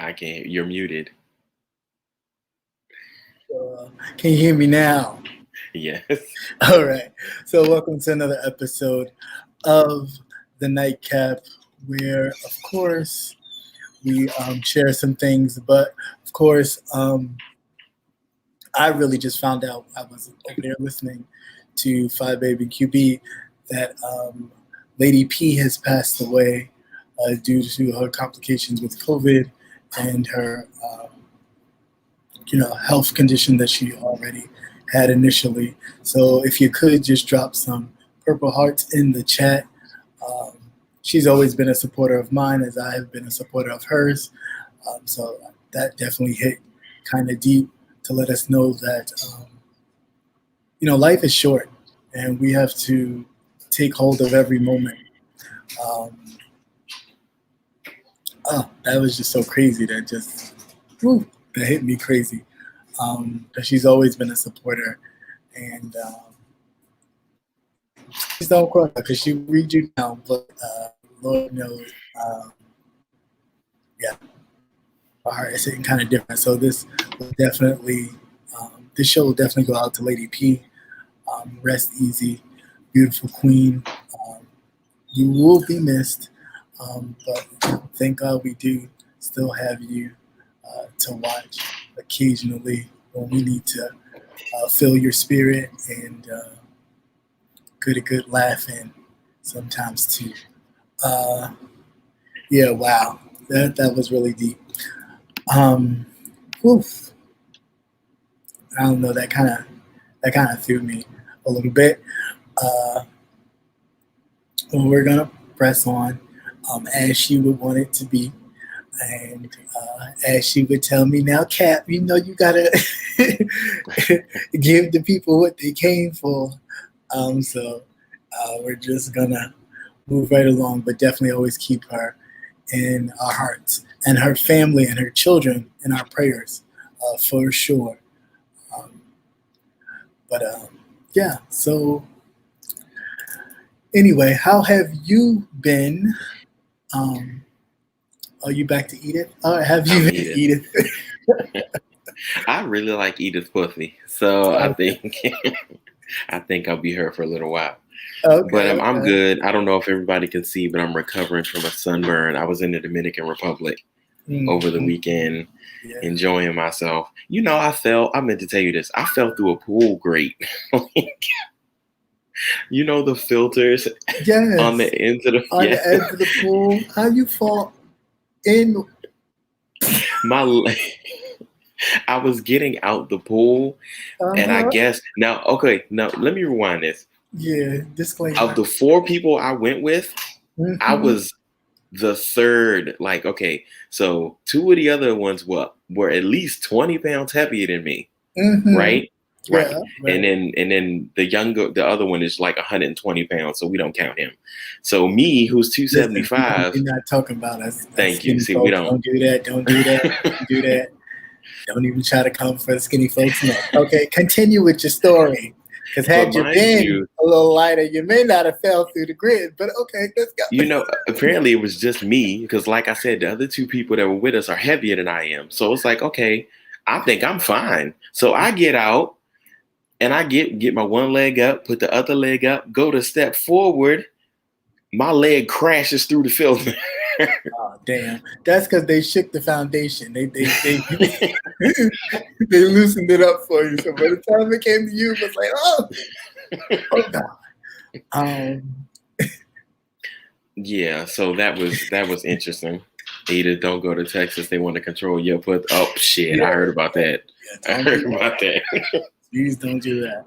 I can't. You're muted. Can you hear me now? Yes. All right. So welcome to another episode of the Nightcap, where, of course, we share some things. But, of course, I really just found out, I was over there listening to Five Baby QB, that Lady P has passed away due to her complications with COVID and her health condition that she already had initially. So if you could just drop some purple hearts in the chat. She's always been a supporter of mine, as I have been a supporter of hers. So that definitely hit kind of deep to let us know that life is short, and we have to take hold of every moment. That was just so crazy. That hit me crazy. But she's always been a supporter, and please don't cry because she will read you now. But Lord knows, yeah, our heart is hitting kind of different. So this will definitely, this show will definitely go out to Lady P. Rest easy, beautiful queen. You will be missed, but thank God we do still have you to watch occasionally when we need to feel your spirit and get a good laugh in sometimes too. Yeah, wow, that was really deep. Oof. I don't know, that kind of threw me a little bit. Well, we're gonna press on as she would want it to be. And as she would tell me, now, Cap, you gotta give the people what they came for. So we're just gonna move right along, but definitely always keep her in our hearts and her family and her children in our prayers, for sure. But yeah, so anyway, how have you been? Are you back to Edith? Have you been Edith? I really like Edith pussy, so I think I'll be her for a little while. Okay, but I'm good. I don't know if everybody can see, but I'm recovering from a sunburn. I was in the Dominican Republic over the weekend, enjoying myself. I meant to tell you this. I fell through a pool grate. The filters on the ends of the edge of the pool. How you fall in? I was getting out the pool, and I guess now let me rewind this. Yeah, disclaimer. Of the 4 people I went with, I was the third. So 2 of the other ones were at least 20 pounds heavier than me, right? Right. Yeah, right. And then the other one is like 120 pounds, so we don't count him. So me, who's 275. We're not talking about us. Thank you. See, we don't. Don't do that. Don't do that. Don't do that. Don't even try to come for the skinny folks. No. Okay, continue with your story. Because had you been a little lighter, you may not have fell through the grid. But okay, let's go. Apparently it was just me, because like I said, the other 2 people that were with us are heavier than I am. So it's like, okay, I think I'm fine. So I get out. And I get my one leg up, put the other leg up, go to step forward. My leg crashes through the filter. Oh, damn. That's because they shook the foundation. They they loosened it up for you. So by the time it came to you, it was like, oh God. Yeah, so that was interesting. Edith, don't go to Texas. They want to control your put. Oh shit! Yeah. I heard about that. Yeah, I heard about that. Please don't do that.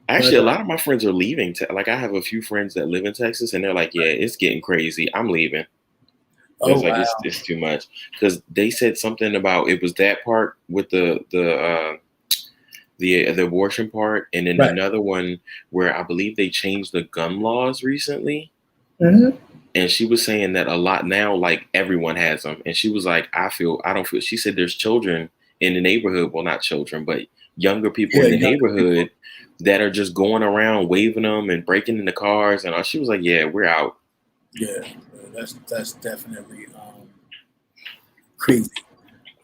Actually, a lot of my friends are leaving. I have a few friends that live in Texas, and they're like, "Yeah, it's getting crazy. I'm leaving." It's too much, because they said something about it was that part with the abortion part, and then another one where I believe they changed the gun laws recently. Mm-hmm. And she was saying that a lot now, like everyone has them, and she was like, I don't feel. She said there's children in the neighborhood. Well, not children, but younger people in the neighborhood that are just going around waving them and breaking into cars. And she was like, yeah, we're out. Yeah, that's definitely crazy.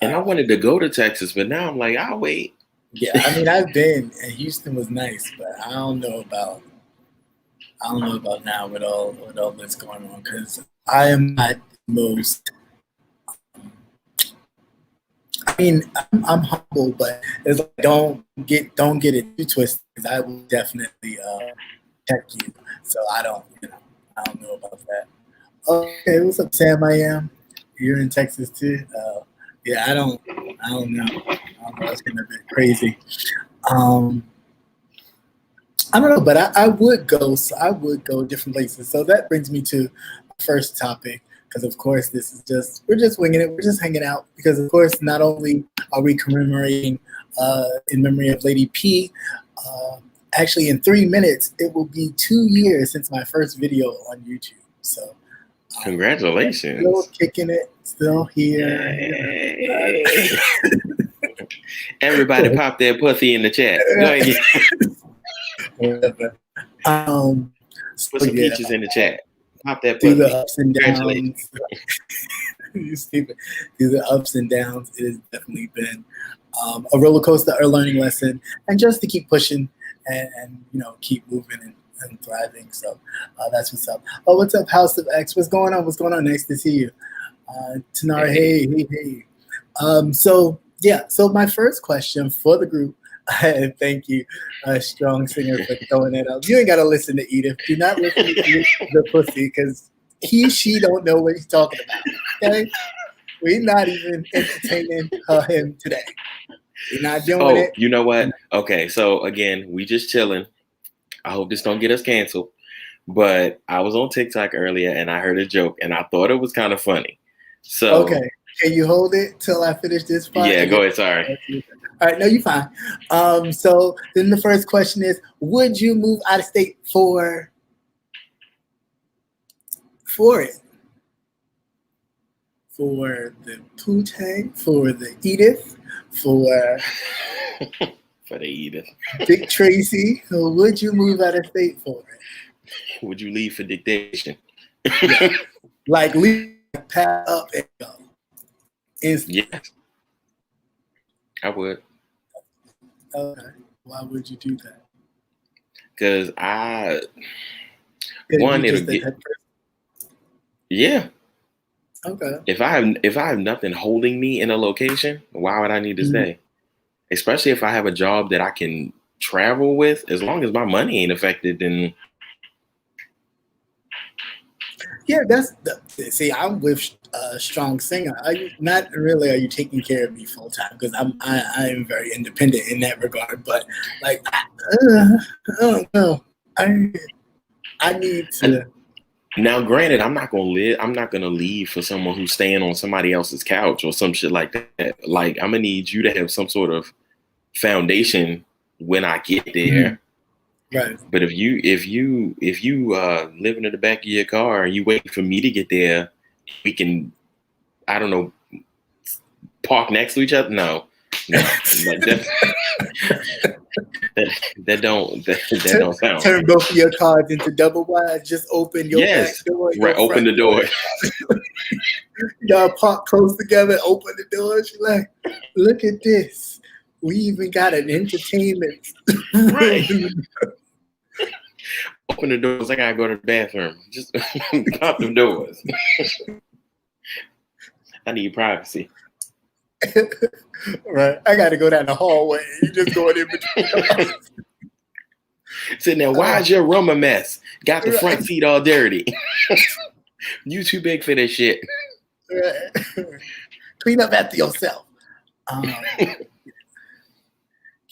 And I wanted to go to Texas, but now I'm like, I'll wait. Yeah, I mean, I've been, and Houston was nice, but I don't know about now with all that's going on, because I am not the most. I mean, I'm humble, but it's like don't get it too twisted, because I will definitely check you. So I don't know about that. Okay, what's up, Sam? I am. You're in Texas too. Yeah, I don't know. It's been a bit crazy. I don't know, but I would go. So I would go different places. So that brings me to my first topic, because of course we're just winging it. We're just hanging out, because of course not only are we commemorating in memory of Lady P. Actually, in 3 minutes, it will be 2 years since my first video on YouTube. So congratulations! Still kicking it, still here. Hey. Everybody, pop their pussy in the chat. Go ahead. Put some peaches in the chat. Pop that pussy. Through the ups and downs. You stupid. Through the ups and downs, it has definitely been a roller coaster, a learning lesson, and just to keep pushing and keep moving and thriving. So that's what's up. Oh, what's up, House of X? What's going on? What's going on? Nice to see you. Tanara, hey. So my first question for the group, thank you, Strong Singer, for throwing it up. You ain't got to listen to Edith. Do not listen to Edith, the pussy, because she don't know what he's talking about. Okay? We're not even entertaining him today. We're not doing it. You know what? Okay, so again, we just chilling. I hope this don't get us canceled. But I was on TikTok earlier and I heard a joke and I thought it was kind of funny. So okay, can you hold it till I finish this part? Yeah, go ahead. Sorry. All right, no, you're fine. So then the first question is: would you move out of state for it? For the Poontang, for the Edith, for the Edith, Dick Tracy? Or would you move out of state for it? Would you leave for dictation? Yeah. Like leave, pack up and go. Yes, I would. Okay. Why would you do that? Because it'll get. Yeah. Okay. If I have nothing holding me in a location, why would I need to stay? Especially if I have a job that I can travel with, as long as my money ain't affected, then. Yeah, see, I'm with Strong Singer. Are you taking care of me full time? Because I am very independent in that regard. But like, I don't know. I need to. Now, granted, I'm not gonna leave for someone who's staying on somebody else's couch or some shit like that. Like, I'm gonna need you to have some sort of foundation when I get there. Mm-hmm. Right. But if you living in the back of your car and you wait for me to get there, we can, I don't know, park next to each other. No, that don't sound. Turn both of your cars into double wide. Just open your back door. Right, open the door. Y'all park close together. Open the doors. You're like, look at this. We even got an entertainment. Right. Open the doors. I gotta go to the bathroom. Just pop the doors. I need privacy. Right. I gotta go down the hallway. You just going in between. Sitting there, why is your room a mess? Got the front seat all dirty. You too big for this shit. Right. Clean up after yourself.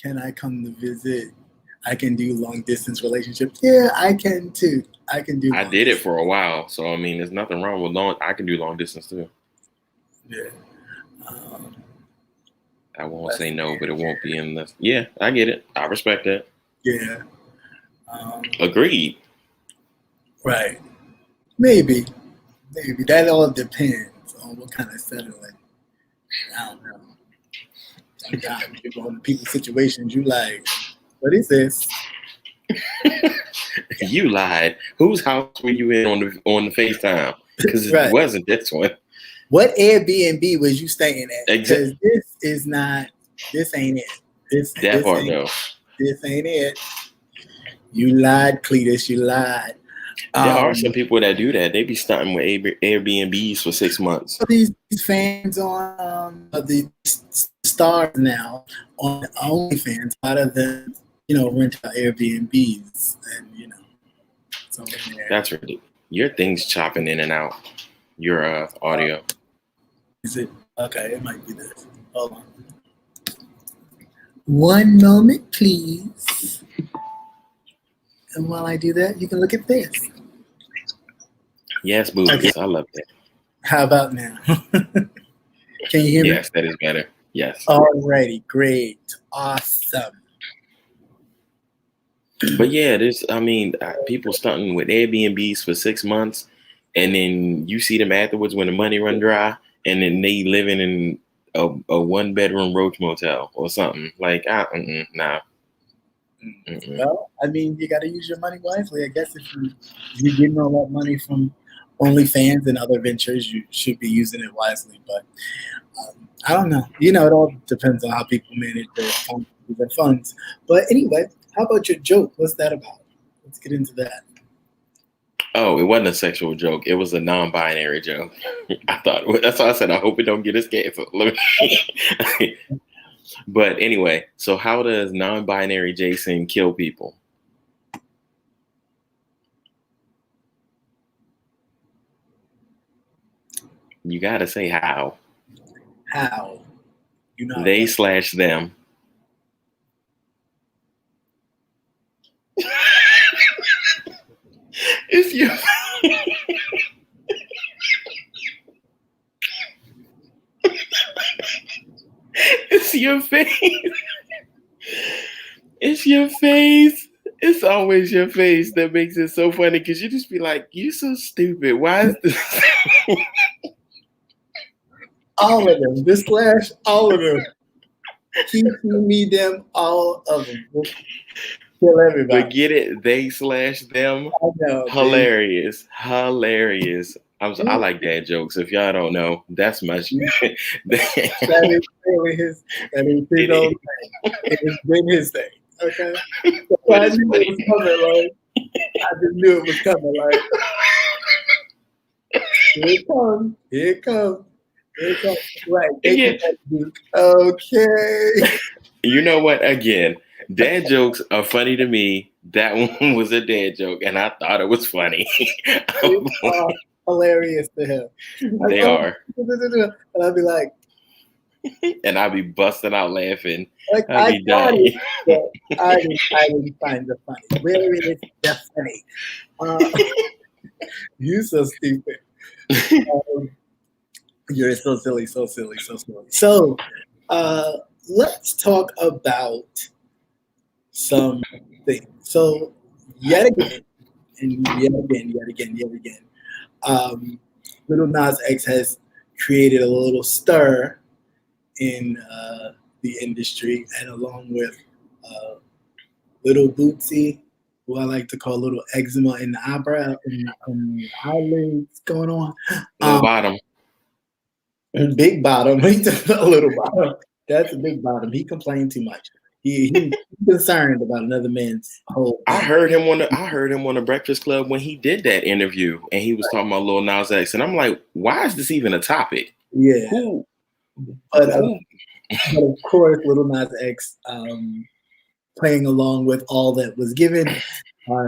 Can I come to visit? I can do long distance relationships. Yeah, I can too. I did it for a while, so I mean, there's nothing wrong with I can do long distance too. Yeah. I won't say no, but it won't be in the. Yeah, I get it. I respect that. Yeah. Agreed. Right. Maybe that all depends on what kind of settling. I don't know. Sometimes you go into people's situations, you like, what is this? You lied. Whose house were you in on the FaceTime? Because it wasn't this one. What Airbnb was you staying at? Because Exactly. this ain't it. This That part though. This ain't it. You lied, Cletus. You lied. There are some people that do that. They be starting with Airbnbs for 6 months. These fans on the stars now on OnlyFans, a lot of them, rent out Airbnbs, and so that's ridiculous. Your thing's chopping in and out. Your audio. Is it okay? It might be this. Hold on. One moment, please. And while I do that, you can look at this. Yes, boobies. Okay. I love that. How about now? Can you hear me? Yes, that is better. Yes. Alrighty, great, awesome. But yeah, people starting with Airbnbs for 6 months, and then you see them afterwards when the money run dry, and then they living in a 1-bedroom roach motel or something. Like, nah. Well, you got to use your money wisely. I guess if you're getting all that money from OnlyFans and other ventures, you should be using it wisely. But I don't know. It all depends on how people manage their funds. But anyway, how about your joke? What's that about? Let's get into that. Oh, it wasn't a sexual joke. It was a non-binary joke. That's why I said I hope it don't get us canceled. But anyway, so how does non-binary Jason kill people? You gotta say how. How? They/them. It's your It's your face. It's your face. It's always your face that makes it so funny because you just be like, you so stupid. Why is this? All of them. This slash, all of them. Keep me them, all of them. Kill everybody. But get it? They/them. I know. Hilarious. Hilarious. I like dad jokes. If y'all don't know, that's my shit. That is really his own thing. It has been his thing. Okay. So I knew it was coming, like. I just knew it was coming, like. Here it comes. Right. Okay. You know what? Again, dad jokes are funny to me. That one was a dad joke, and I thought it was funny. Hilarious to him. They are. And I'll be like, and I'll be busting out laughing. Like, I'll be dying. I didn't find it funny. Where is the funny? You so stupid. You're so silly. So, let's talk about something. So, yet again, Lil Nas X has created a little stir in the industry, and along with Little Bootsy, who I like to call Little Eczema in the eyebrow and the eyelids going on. Bottom. Big bottom. He's a little bottom. That's a big bottom. He complained too much. He's concerned about another man's whole. I heard him on the Breakfast Club when he did that interview, and he was talking about Lil Nas X, and I'm like, why is this even a topic? Yeah. But of course, Lil Nas X, playing along with all that was given,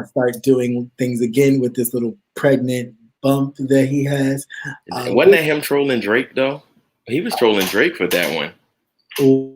start doing things again with this little pregnant bump that he has. Wasn't that him trolling Drake though? He was trolling Drake for that one.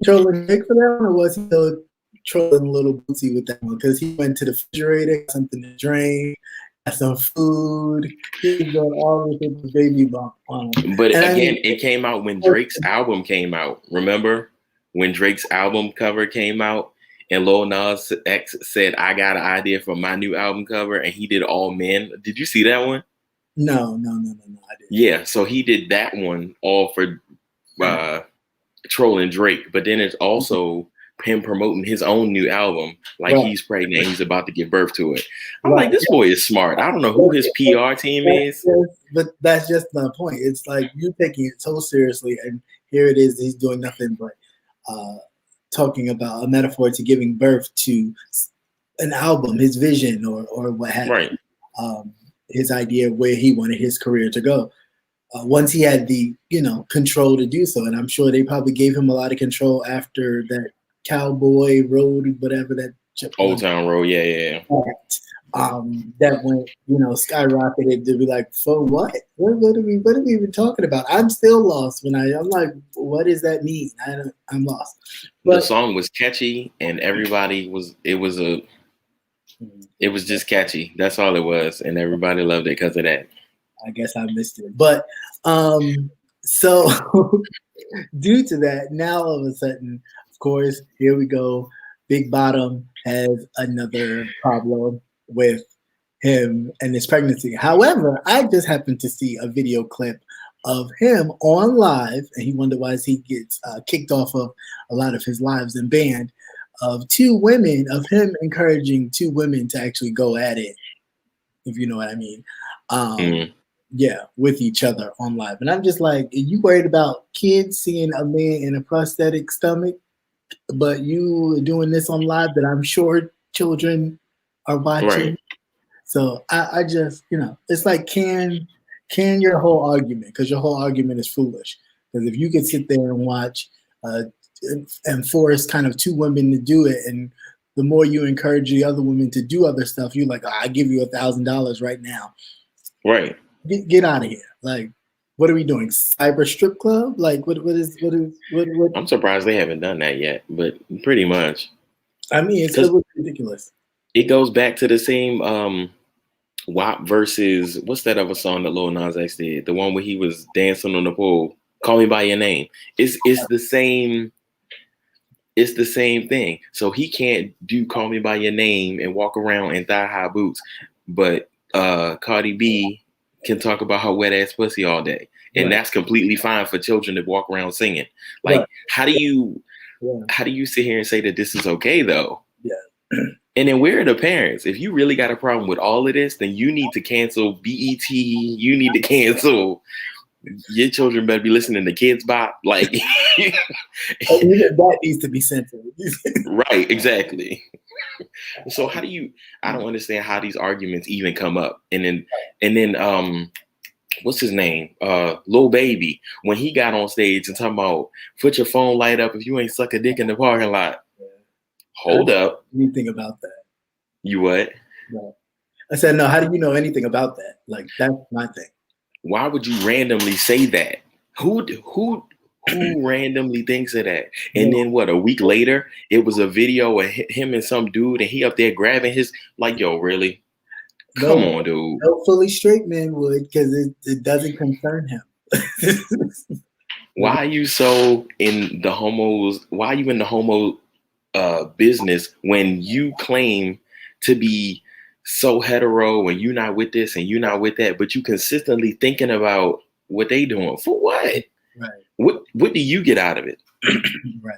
Trolling Drake for that one, or was he still trolling Little Bootsy with that one? Because he went to the refrigerator, got something to drink, got some food. He was doing all with the baby bump on him. But again, it came out when Drake's album came out. Remember when Drake's album cover came out? And Lil Nas X said, I got an idea for my new album cover, and he did all men. Did you see that one? No, I didn't. Yeah, so he did that one all for trolling Drake. But then it's also him promoting his own new album, like he's pregnant and he's about to give birth to it. I'm like, this boy is smart. I don't know who his PR team is. But that's just my point. It's like you taking it so seriously, and here it is, he's doing nothing but talking about a metaphor to giving birth to an album, his vision, or what have you. His idea of where he wanted his career to go. Once he had the control to do so, and I'm sure they probably gave him a lot of control after that Cowboy Road, whatever that Old Town Road, yeah. That went skyrocketed to be like, for what? What are we even talking about? I'm still lost when I'm like, what does that mean? I'm lost. But the song was catchy, and everybody was. It was just catchy. That's all it was, and everybody loved it because of that. I guess I missed it. But so due to that, now all of a sudden, of course, here we go. Big Bottom has another problem with him and his pregnancy. However, I just happened to see a video clip of him on live, and he wondered why he gets kicked off of a lot of his lives and banned, of encouraging two women to actually go at it, if you know what I mean. Yeah, with each other on live. And I'm just like, are you worried about kids seeing a man in a prosthetic stomach, but you doing this on live that I'm sure children are watching? Right. So I just, it's like, can your whole argument, because your whole argument is foolish. Because if you could sit there and watch and force kind of two women to do it, and the more you encourage the other women to do other stuff, you're like, I give you $1,000 right now. Right. Get out of here. Like, what are we doing? Cyber strip club? Like, what is? I'm surprised they haven't done that yet, but pretty much. I mean, it's ridiculous. It goes back to the same WAP versus, what's that other song that Lil Nas X did? The one where he was dancing on the pool. Call Me By Your Name. It's the same. It's the same thing. So he can't do Call Me By Your Name and walk around in thigh-high boots, but Cardi B can talk about her wet ass pussy all day, and that's completely fine for children to walk around singing. Like, how do you sit here and say that this is okay though? Yeah. And then where are the parents? If you really got a problem with all of this, then you need to cancel BET. You need to cancel. Your children better be listening to Kids Bop. Like, that needs to be censored. Right, exactly. So how do you? I don't understand how these arguments even come up. And then what's his name? Lil Baby, when he got on stage and talking about put your phone light up if you ain't suck a dick in the parking lot. Hold up. Anything about that? You what? No. I said no. How do you know anything about that? Like, that's my thing. Why would you randomly say that? Who randomly thinks of that? And then what? A week later, it was a video of him and some dude, and he up there grabbing his, like, yo, really? Come on, dude. No fully straight man would, because it doesn't concern him. Why are you so in the homos? Why are you in the homo business when you claim to be so hetero and you're not with this and you're not with that, but you consistently thinking about what they doing for what? Right. What do you get out of it? Right.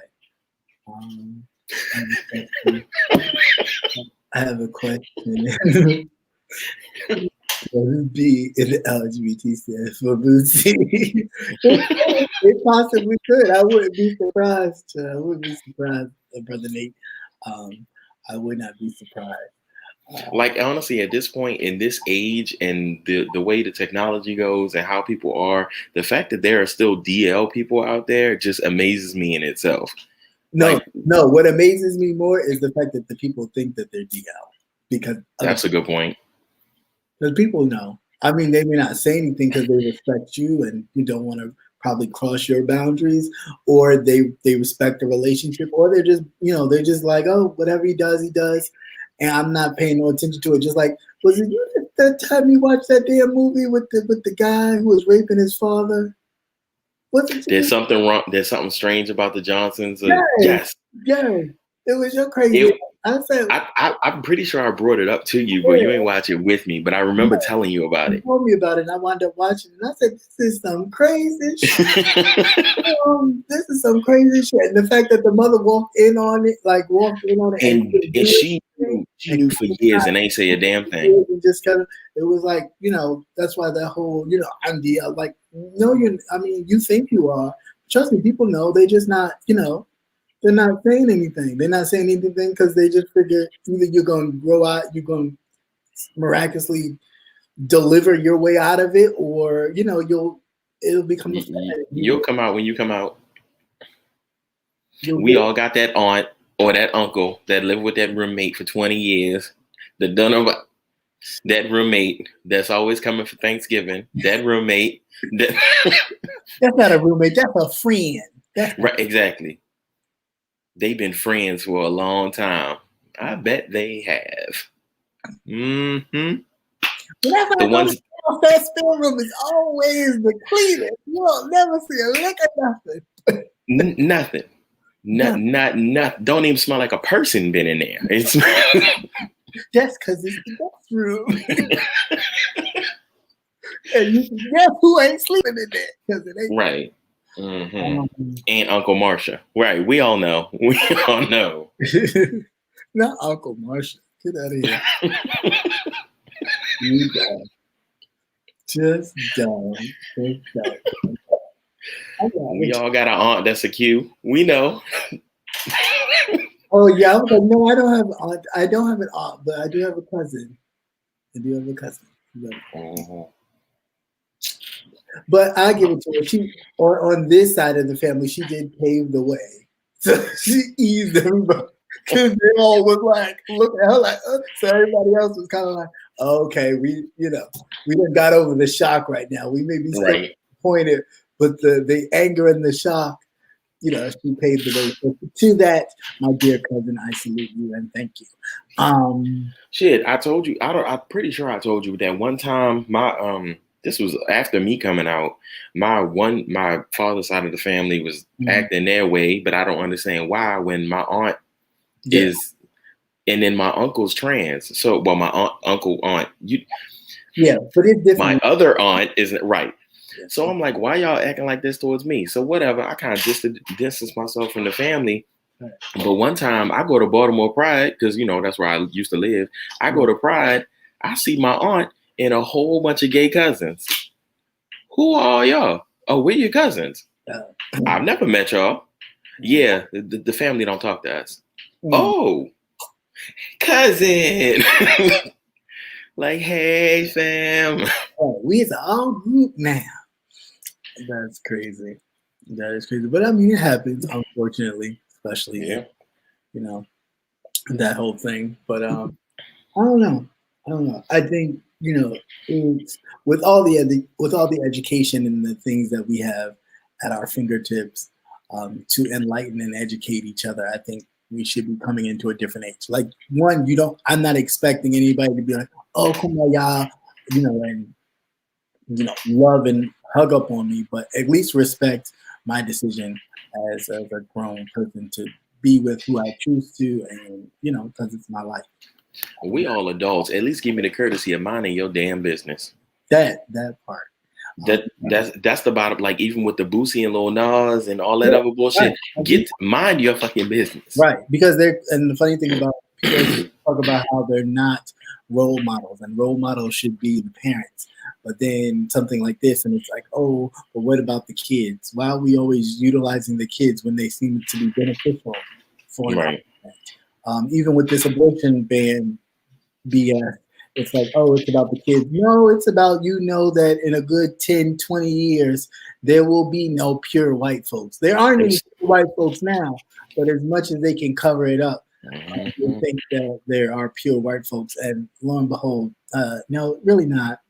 I have a question. What B in the LGBT stands for booty? It possibly could. I wouldn't be surprised. Brother Nate. I would not be surprised. Like, honestly, at this point in this age and the way the technology goes and how people are, the fact that there are still DL people out there just amazes me in itself. No. What amazes me more is the fact that the people think that they're DL, because that's a good point. Because people know. I mean, they may not say anything because they respect you and you don't want to probably cross your boundaries, or they respect the relationship, or they're just like, oh, whatever he does, and I'm not paying no attention to it. Just like, was it you that time you watched that damn movie with the guy who was raping his father? There's something wrong. There's something strange about the Johnsons. Yes. It was your crazy. I said, I'm pretty sure I brought it up to you, but you ain't watch it with me. But I remember telling you about it. You told me about it, and I wound up watching it. And I said, "This is some crazy shit. This is some crazy shit." And the fact that the mother walked in on it, and she knew for years and ain't say a damn thing. And just kind of, it was like, that's why that whole, I'm like, no, you think you are. Trust me, people know. They just not, they're not saying anything. They're not saying anything because they just figure either you're going to grow out, you're going to miraculously deliver your way out of it, or it'll become a fad. You'll come out when you come out. We all got that aunt or that uncle that lived with that roommate for 20 years. That roommate that's always coming for Thanksgiving. That roommate. That's not a roommate. That's a friend. Right, exactly. They've been friends for a long time. I bet they have. Mm-hmm. The ones that spare room is always the cleanest. You'll never see a lick of nothing. Nothing. Not. Don't even smell like a person been in there. It's just because it's the guest room. And you can guess who ain't sleeping in there because it ain't right. Mm-hmm. And Uncle Marsha. Right. We all know. We all know. Not Uncle Marsha. Get out of here. You dumb. Just dumb. We all got an aunt that's a Q. We know. Oh yeah, no, I don't have an aunt. I don't have an aunt, but I do have a cousin. Mm-hmm. But I give it to her. She on this side of the family, she did pave the way. So she eased everybody. Because they all was like, look at her like, so everybody else was kind of like, okay, we done got over the shock right now. We may be disappointed, but the anger and the shock, she paved the way. So to that, my dear cousin, I salute you and thank you. Shit, I told you. I'm pretty sure I told you that one time. This was after me coming out. My father's side of the family was acting their way, but I don't understand why. When my aunt is, and then my uncle's trans. So, well, my aunt. But it's different. My other aunt isn't right. So I'm like, why y'all acting like this towards me? So whatever, I kind of distance myself from the family. But one time I go to Baltimore Pride, because, that's where I used to live. I go to Pride, I see my aunt and a whole bunch of gay cousins. Who are all y'all? Oh, we're your cousins. I've never met y'all. Yeah, the family don't talk to us. Oh, cousin. Like, hey, fam. Oh, we's all group now. That's crazy. That is crazy. But I mean, it happens, unfortunately, especially, that whole thing. But I don't know. I think, it's, with all the education and the things that we have at our fingertips to enlighten and educate each other, I think we should be coming into a different age. Like, one, I'm not expecting anybody to be like, oh, kumbaya, and, love and hug up on me, but at least respect my decision as a grown person to be with who I choose to, and, because it's my life. We all adults. At least give me the courtesy of minding your damn business. That part. That's the bottom. Like, even with the Boosie and Lil Nas and all that other bullshit, mind your fucking business. Right, because and the funny thing about people talk about how they're not role models, and role models should be the parents. But then something like this, and it's like, oh, but what about the kids? Why are we always utilizing the kids when they seem to be beneficial for right? Even with this abortion ban BS, it's like, oh, it's about the kids. No, it's about, that in a good 10, 20 years, there will be no pure white folks. There aren't any white folks now, but as much as they can cover it up, I think that there are pure white folks. And lo and behold, no, really not.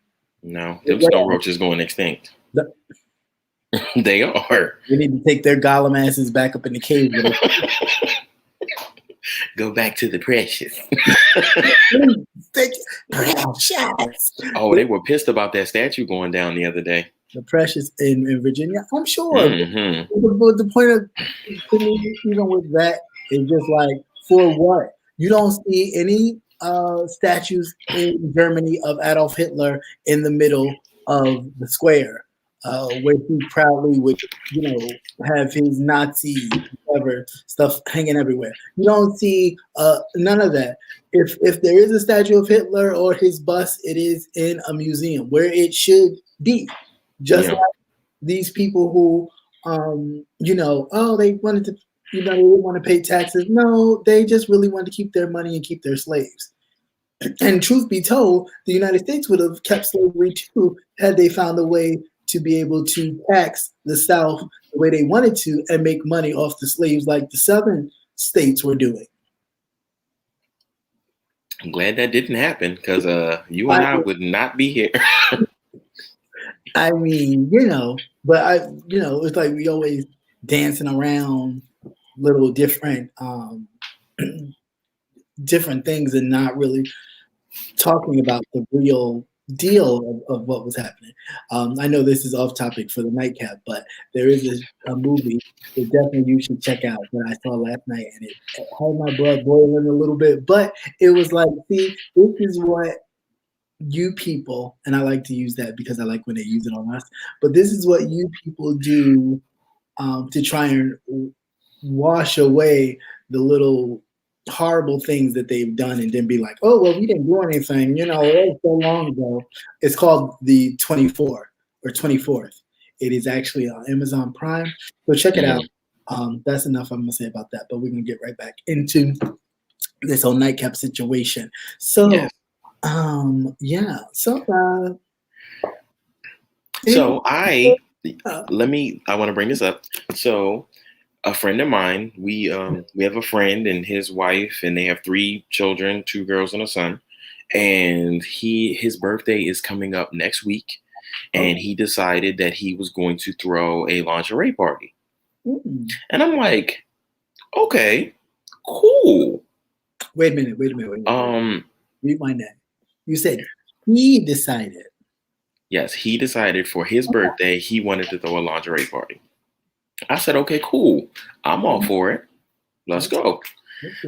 No, them snow roaches going extinct. They are. They need to take their gollum asses back up in the cave. Go back to the precious. Oh, they were pissed about that statue going down the other day. The precious in Virginia, I'm sure. But the point of, to me, even with that, is just like, for what? You don't see any statues in Germany of Adolf Hitler in the middle of the square, where he proudly would, have his Nazi whatever stuff hanging everywhere. You don't see none of that. If there is a statue of Hitler or his bust, it is in a museum where it should be. Just like these people who, they wanted to, they didn't want to pay taxes. No, they just really wanted to keep their money and keep their slaves. And truth be told, the United States would have kept slavery too had they found a way to be able to tax the South the way they wanted to and make money off the slaves like the Southern states were doing. I'm glad that didn't happen because you and I would not be here. I mean, but it's like we always dancing around little different different things and not really talking about the real deal of what was happening. I know this is off topic for the nightcap, but there is a movie that definitely you should check out that I saw last night, and it had my blood boiling a little bit, but it was like, see, this is what you people, and I like to use that because I like when they use it on us, but this is what you people do to try and wash away the little horrible things that they've done and then be like, oh, well, we didn't do anything, it was so long ago. It's called the 24th or 24th. It is actually on Amazon Prime. So check it out. That's enough I'm going to say about that, but we're going to get right back into this whole nightcap situation. So, yes. yeah. So, I want to bring this up. So, a friend of mine, we have a friend and his wife, and they have 3 children, 2 girls and a son. And his birthday is coming up next week, and he decided that he was going to throw a lingerie party. Mm. And I'm like, okay, cool. Wait a minute. Rewind that. You said he decided. Yes, he decided for his birthday he wanted to throw a lingerie party. I said, okay, cool. I'm all for it. Let's go.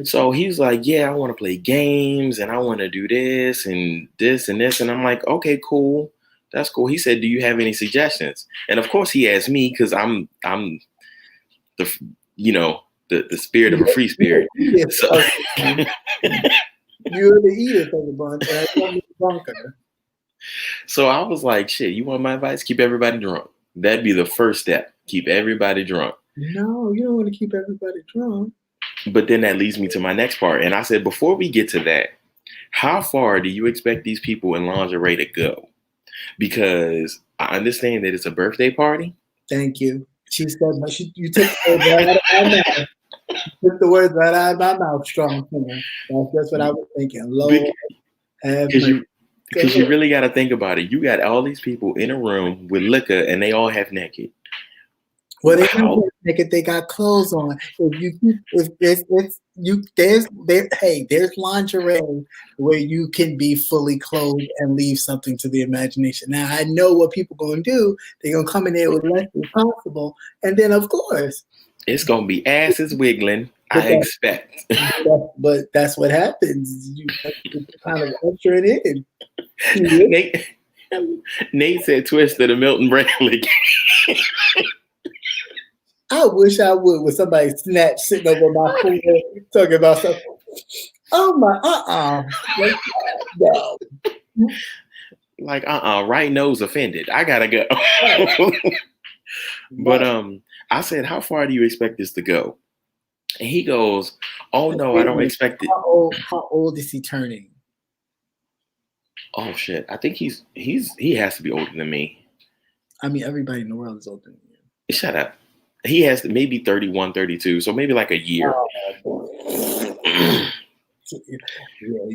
So he's like, yeah, I want to play games and I want to do this and this and this. And I'm like, okay, cool. That's cool. He said, do you have any suggestions? And of course he asked me because I'm the spirit of a free spirit. So, you're the eater of the bunch. I'm the bunker. So I was like, shit, you want my advice? Keep everybody drunk. That'd be the first step. Keep everybody drunk. No, you don't want to keep everybody drunk. But then that leads me to my next part. And I said, before we get to that, how far do you expect these people in lingerie to go? Because I understand that it's a birthday party. Thank you. She said, you took the words right out of my mouth. You took the words right out of my mouth, strong. That's what I was thinking. Lord, because you really got to think about it. You got all these people in a room with liquor, and they all half naked. Well, they got naked. They got clothes on. There's lingerie where you can be fully clothed and leave something to the imagination. Now I know what people gonna do. They're gonna come in there with less as possible, and then of course it's gonna be asses wiggling. I expect. But that's what happens. You kind of usher it in. Nate said twist of the Milton Bradley. I wish I would with somebody snatch sitting over my forehead talking about something. Oh my, no. Like, right nose offended. I gotta go. But I said, how far do you expect this to go? And he goes, oh no, I don't expect it. How old is he turning? Oh shit. I think he has to be older than me. I mean, everybody in the world is older than you. Shut up. He has to maybe 31, 32, so maybe like a year.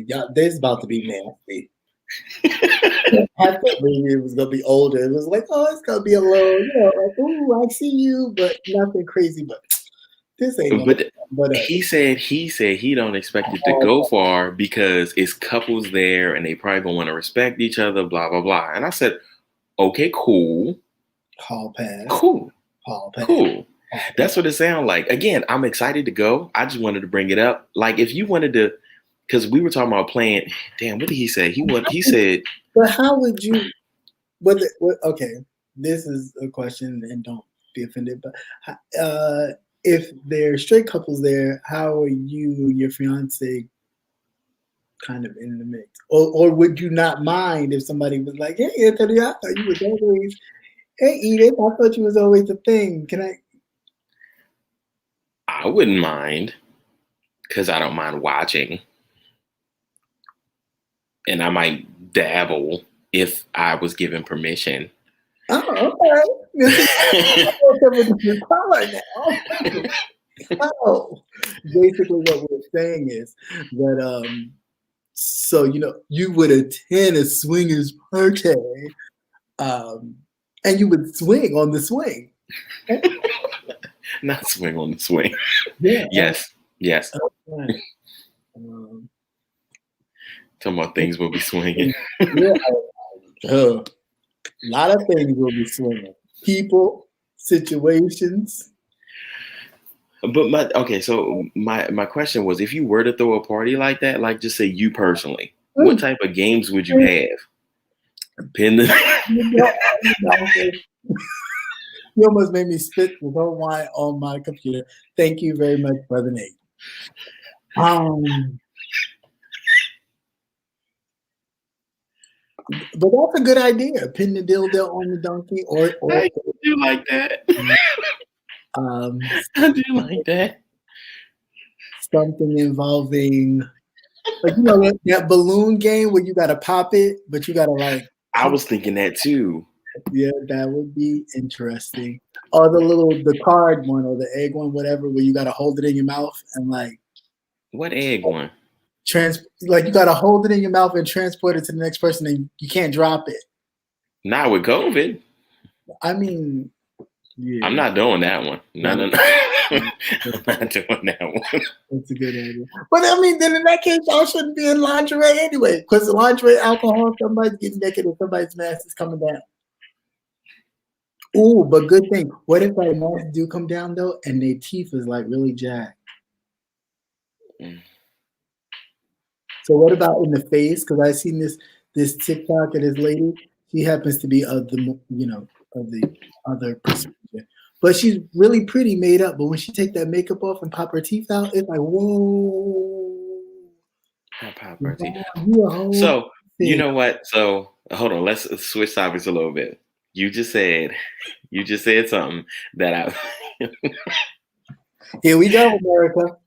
Yeah, this is about to be nasty. I thought maybe it was gonna be older. It was like, oh, it's gonna be a little, like, ooh, I see you, but nothing crazy. But this ain't. But he said he don't expect it to go far because it's couples there and they probably gonna want to respect each other, blah blah blah. And I said, okay, cool. Hall pass. Cool. Cool. That's what it sounds like. Again, I'm excited to go. I just wanted to bring it up. Like, if you wanted to because we were talking about playing. Damn, what did he say? He said. But how would you? Okay, this is a question, and don't be offended. But if there are straight couples there, how are you and your fiance kind of in the mix? Or would you not mind if somebody was like, "Hey, Anthony, I thought you was always, hey, Edith, I thought you was always a thing. Can I?" I wouldn't mind, because I don't mind watching, and I might dabble if I was given permission. Oh, okay. Oh, basically what we're saying is that so you would attend a swingers party, and you would swing on the swing. Not swing on the swing. Yeah. Yes. Okay. Talking about things will be swinging. Yeah. A lot of things will be swinging. People, situations. But my question was, if you were to throw a party like that, like just say you personally, what type of games would you have? Pin the You almost made me spit the whole wine on my computer. Thank you very much, Brother Nate. But that's a good idea. Pin the dildo on the donkey, or I do like that. I do like that. Something involving, like that balloon game where you gotta pop it, but you gotta like. I was thinking that too. Yeah, that would be interesting. Or the card one or the egg one, whatever, where you gotta hold it in your mouth and like. What egg one? Like you gotta hold it in your mouth and transport it to the next person, and you can't drop it. Not with COVID. I mean, yeah. I'm not doing that one. No. I'm not doing that one. That's a good idea. But I mean, then in that case, y'all shouldn't be in lingerie anyway, because the lingerie, alcohol, somebody's getting naked and somebody's mask is coming down. Ooh, but good thing. What if their masks do come down though, and their teeth is like really jacked? So what about in the face? Because I've seen this TikTok of this lady. She happens to be of the other procedure, but she's really pretty made up. But when she take that makeup off and pop her teeth out, it's like whoa. Pop her teeth. So you know what? So hold on. Let's switch topics a little bit. You just said something that I. Here we go, America.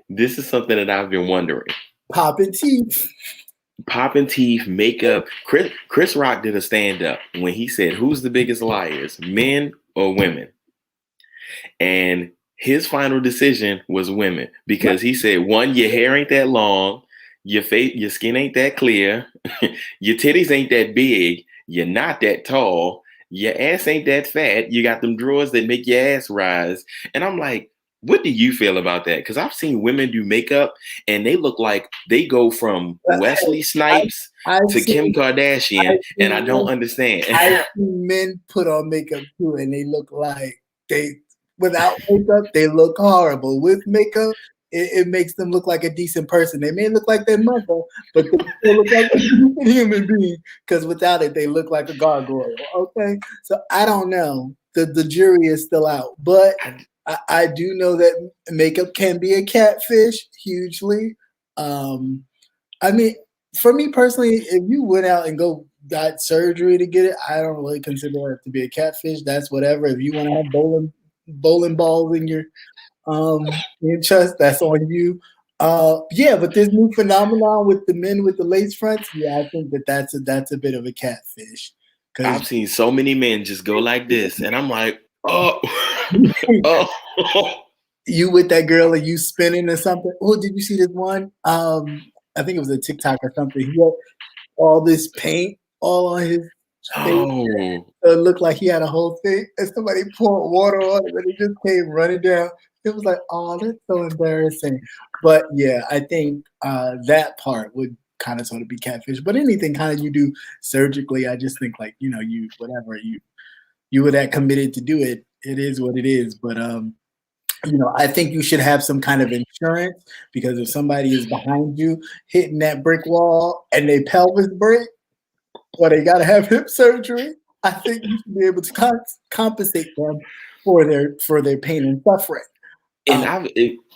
This is something that I've been wondering. Popping teeth, makeup. Chris Rock did a stand-up when he said, "Who's the biggest liars, men or women?" And his final decision was women, because he said, one, your hair ain't that long, your skin ain't that clear, your titties ain't that big, you're not that tall, your ass ain't that fat, you got them drawers that make your ass rise. And I'm like, what do you feel about that? Because I've seen women do makeup and they look like they go from Wesley Snipes to Kim Kardashian, and I don't understand. I've seen men put on makeup too, and they look like without makeup, they look horrible. With makeup, it makes them look like a decent person. They may look like their mother, but they still look like a human being, because without it, they look like a gargoyle. Okay? So I don't know. The jury is still out. But I do know that makeup can be a catfish hugely. I mean, for me personally, if you went out and got surgery to get it, I don't really consider it to be a catfish. That's whatever. If you want to have bowling balls in your chest, that's on you. Yeah, but this new phenomenon with the men with the lace fronts, yeah, I think that's a bit of a catfish. I've seen so many men just go like this, and I'm like, oh. You with that girl and you spinning or something. Oh, did you see this one? I think it was a TikTok or something. He had all this paint all on his face. So it looked like he had a whole thing, and somebody poured water on it, and it just came running down. It was like, oh, that's so embarrassing. But yeah, I think that part would kind of sort of be catfish. But anything kind of you do surgically, I just think like, you were that committed to do it. It is what it is. But I think you should have some kind of insurance, because if somebody is behind you hitting that brick wall and they pelvis break, or they got to have hip surgery, I think you should be able to compensate them for their pain and suffering. And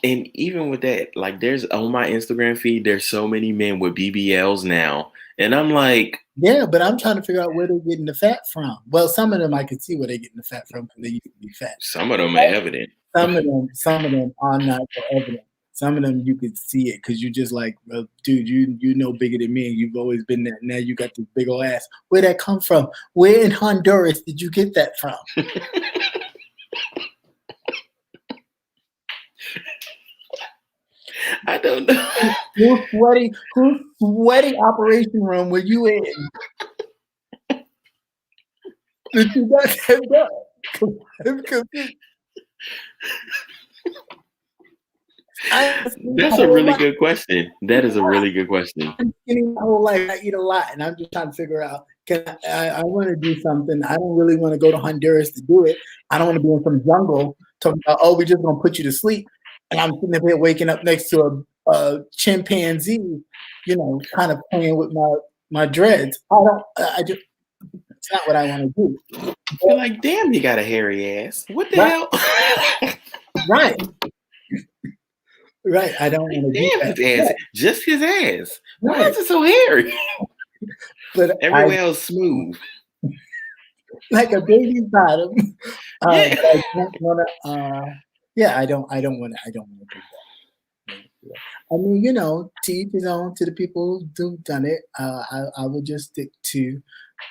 and even with that, like, there's on my Instagram feed, there's so many men with BBLs now, and I'm like, yeah, but I'm trying to figure out where they're getting the fat from. Well, some of them I can see where they're getting the fat from, because they used to be fat. Some of them are evident. Some of them are not so evident. Some of them you could see it, because you just like, well, dude, you know bigger than me, and you've always been that. Now you got this big old ass. Where'd that come from? Where in Honduras did you get that from? I don't know. Whose sweaty operation room were you in? Did you not have that? That's a really good question. That is a really good question. I'm skinny my whole life. I eat a lot, and I'm just trying to figure out, I want to do something. I don't really want to go to Honduras to do it. I don't want to be in some jungle talking about, oh, we're just going to put you to sleep. And I'm sitting there waking up next to a chimpanzee, kind of playing with my dreads. It's not what I want to do. You're like, damn, you got a hairy ass. What the hell? Right. Right. I don't want to do that. His ass. Just his ass. Right. Why is it so hairy? But everywhere else smooth. Like a baby's bottom. I don't want to. I don't want to do that. I mean, to each his own. To the people who've done it, I will just stick to,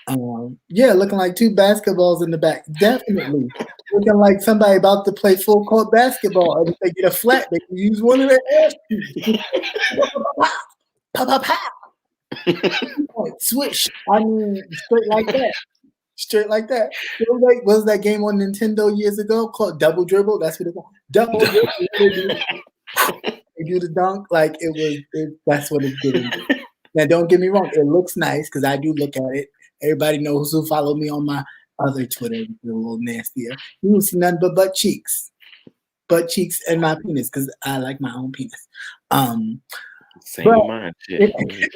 looking like two basketballs in the back. Definitely looking like somebody about to play full court basketball. And if they get a flat, they can use one of their ass cheeks. Pop. Swish. I mean, straight like that. Straight like that. What was that game on Nintendo years ago called Double Dribble? That's what it's called. Double Dribble. They do the dunk like that's what it's doing. Now, don't get me wrong. It looks nice, because I do look at it. Everybody knows who follow me on my other Twitter. It's a little nastier. You don't see nothing but butt cheeks and my penis, because I like my own penis. Same with mine.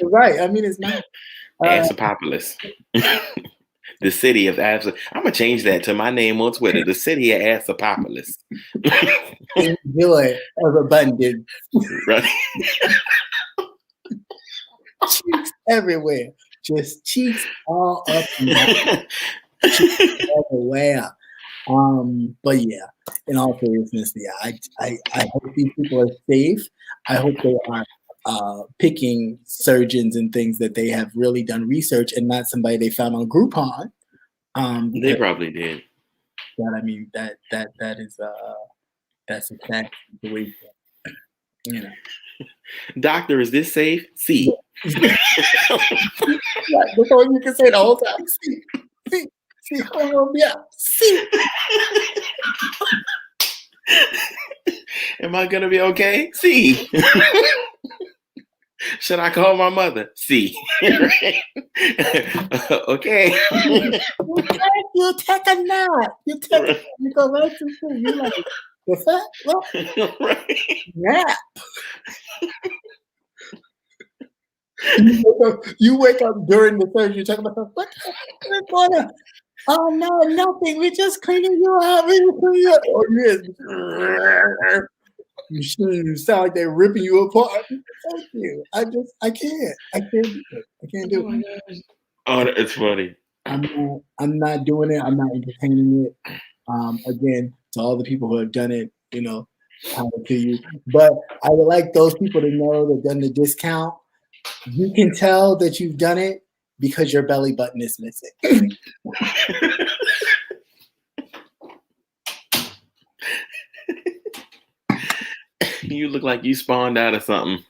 Right. I mean, it's not. Assopopolis. The city of I'm gonna change that to my name on Twitter. The city of Assopopolis. Joy of abundance. Right. Cheeks everywhere. Just cheeks all up and down. Cheeks everywhere. But yeah, in all seriousness, I hope these people are safe. I hope they are picking surgeons and things that they have really done research, and not somebody they found on Groupon. They probably did. But I mean, that is that's a fact. The way, Doctor, is this safe? See. That's all you can say the whole time. See, hold on, yeah. See. Am I gonna be okay? See. Should I call my mother? See. Okay. You take a nap. You go right to sleep. You're like, what's that? Well, right. Nap. You wake up during the surgery, you're talking about, what's going on? Oh, no, nothing. We're just cleaning you out. Oh, yes. You sound like they're ripping you apart. Thank you. I can't. I can't do it. I can't do it. Oh, it's funny. I'm not doing it. I'm not entertaining it. Again, to all the people who have done it, power to you. But I would like those people to know that done the discount. You can tell that you've done it because your belly button is missing. You look like you spawned out of something.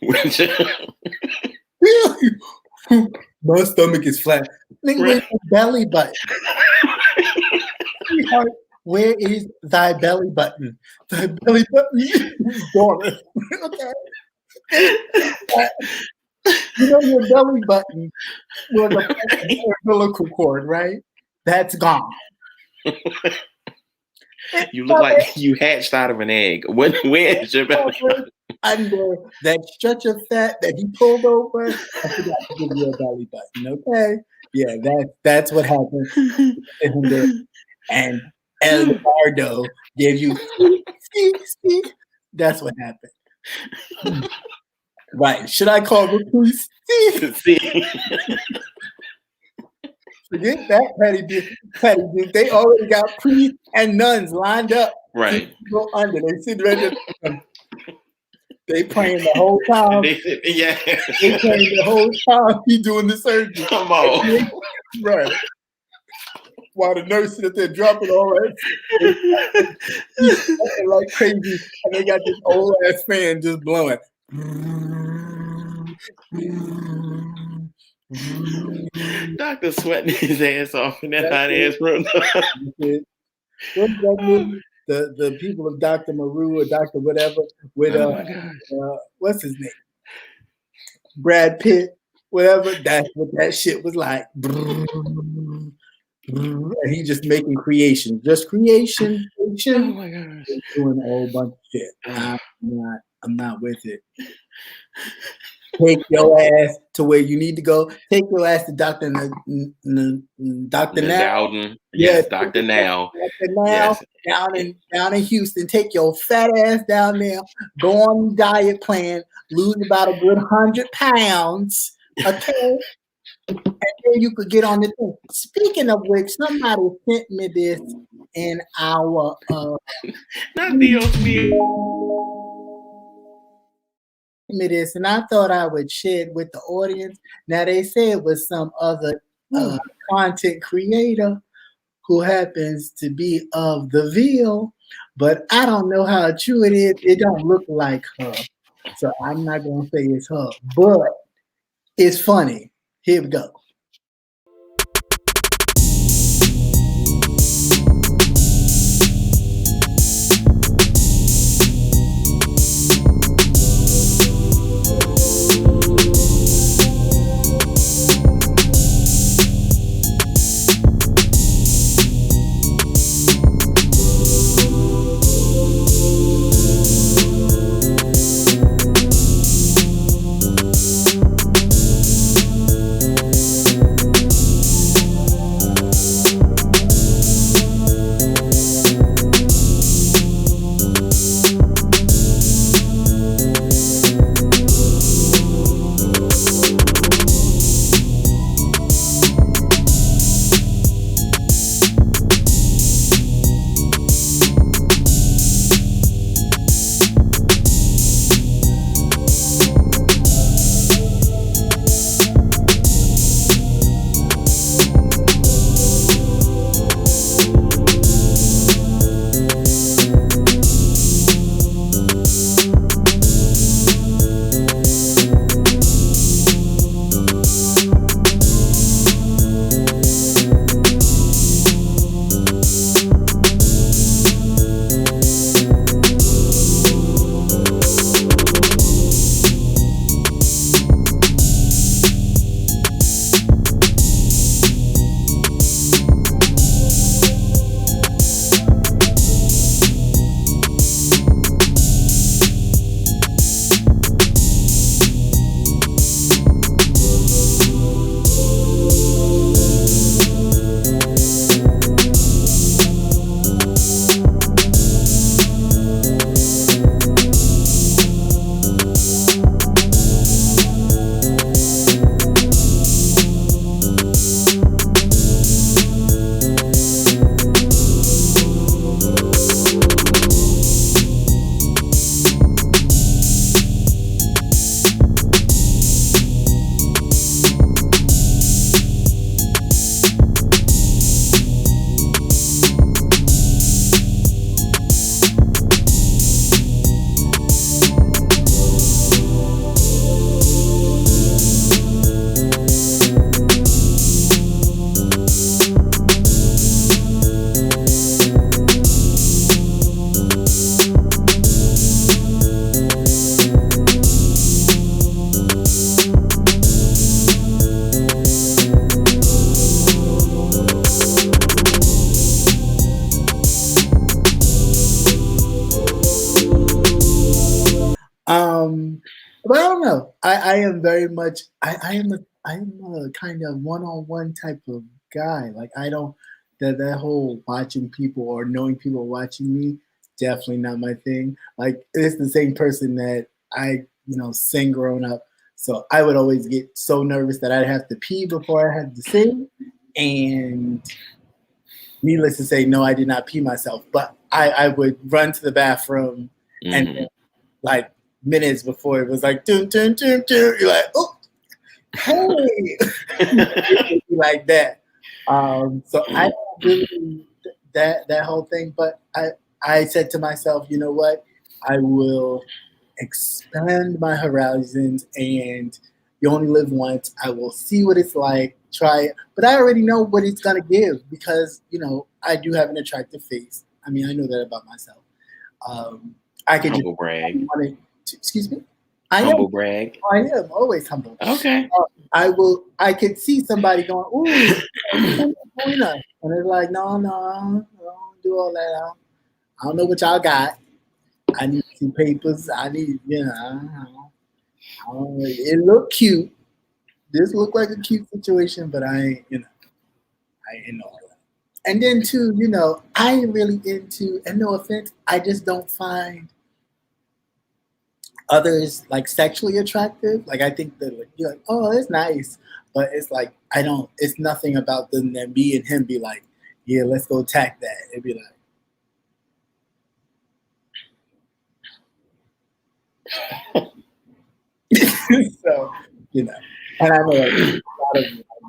My stomach is flat. Where's your belly button? Sweetheart, where is thy belly button? Thy belly button is gone. Okay. Your belly button was a umbilical cord, right? That's gone. You look like you hatched out of an egg. When is your belly button? Under that stretch of fat that he pulled over, I forgot to give you a belly button. Okay, yeah, that's what happened. And Eduardo gave you see. That's what happened. Right? Should I call recluse? See. Forget that, Patty Duke. They already got priests and nuns lined up. Right. Go under. They sit right there. They praying the whole time. They praying the whole time he doing the surgery. Come on. Right. While the nurse sit there dropping all that. He's like crazy. And they got this old ass fan just blowing. Doctor sweating his ass off in that hot ass room. The people of Dr. Maru or Dr. whatever with what's his name? Brad Pitt, whatever. That's what that shit was like. And he just making creation. Just creation. Oh my gosh. Doing a whole bunch of shit. I'm not with it. Take your ass to where you need to go. Take your ass to Dr. Dr. Now. Yes, Dr. Now. Dr. Now, yes. down in Houston. Take your fat ass down there. Go on the diet plan. Lose about a good 100 pounds. Okay. And then you could get on the thing. Speaking of which, somebody sent me this in our not the me this, and I thought I would share it with the audience. Now they say it was some other content creator who happens to be of the Ville, but I don't know how true it is. It don't look like her, so I'm not gonna say it's her, but it's funny. Here we go. don't know. I am very much. I am a kind of one-on-one type of guy. Like I don't that whole watching people or knowing people watching me. Definitely not my thing. Like it's the same person that I sing growing up. So I would always get so nervous that I'd have to pee before I had to sing. And needless to say, no, I did not pee myself. But I would run to the bathroom and then, like minutes before it was like dun, dun, dun, dun. You're like, oh, hey, like that. So I don't really that whole thing, but I said to myself, you know what? I will expand my horizons, and you only live once. I will see what it's like, try it, but I already know what it's gonna give because I do have an attractive face. I mean, I know that about myself. I could humble brag. Excuse me. Humble brag. I am always humble. Okay. I could see somebody going, ooh, and it's like, no, I don't do all that. I don't know what y'all got. I need some papers. I need, it look cute. This look like a cute situation, but I ain't all that. And then too, I ain't really into, and no offense, I just don't find others like sexually attractive. Like I think that you're like, oh, it's nice, but it's like it's nothing about them that me and him be like, yeah, let's go attack that. It'd be like, so and I know a lot of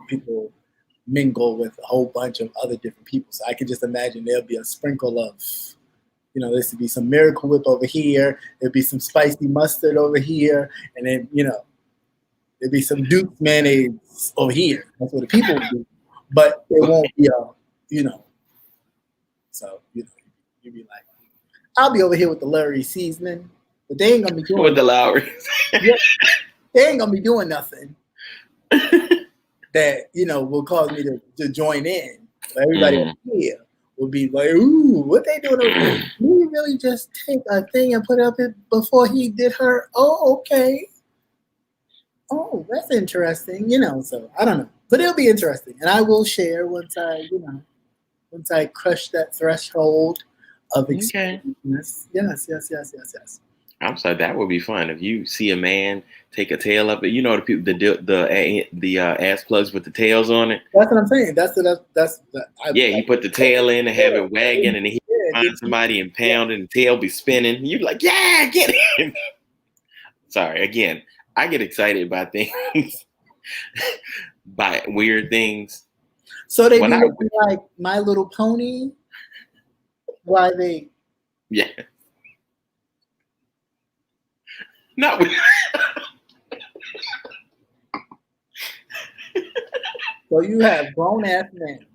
people mingle with a whole bunch of other different people, so I can just imagine there'll be a sprinkle of this would be some Miracle Whip over here, there'd be some spicy mustard over here, and then there'd be some Duke's mayonnaise over here. That's what the people would do, but it won't be so you'd be like, I'll be over here with the Lowry seasoning, but they ain't gonna be doing with the Lowry. They ain't gonna be doing nothing that will cause me to join in. So everybody here will be like, "Ooh, what they doing over there? We really just take a thing and put it up before he did her? Oh, okay. Oh, that's interesting. So I don't know, but it'll be interesting, and I will share once I crush that threshold of experience. Yes. I'm sorry, that would be fun if you see a man take a tail up. The people, the ass plugs with the tails on it. That's what I'm saying. He put the tail in and have it wagging, and he find somebody and pound, and the tail be spinning. You'd be like, yeah, get it. Sorry, again, I get excited by things, by weird things. So they be looking like My Little Pony. Why they? Yeah. Not with. So you have grown ass men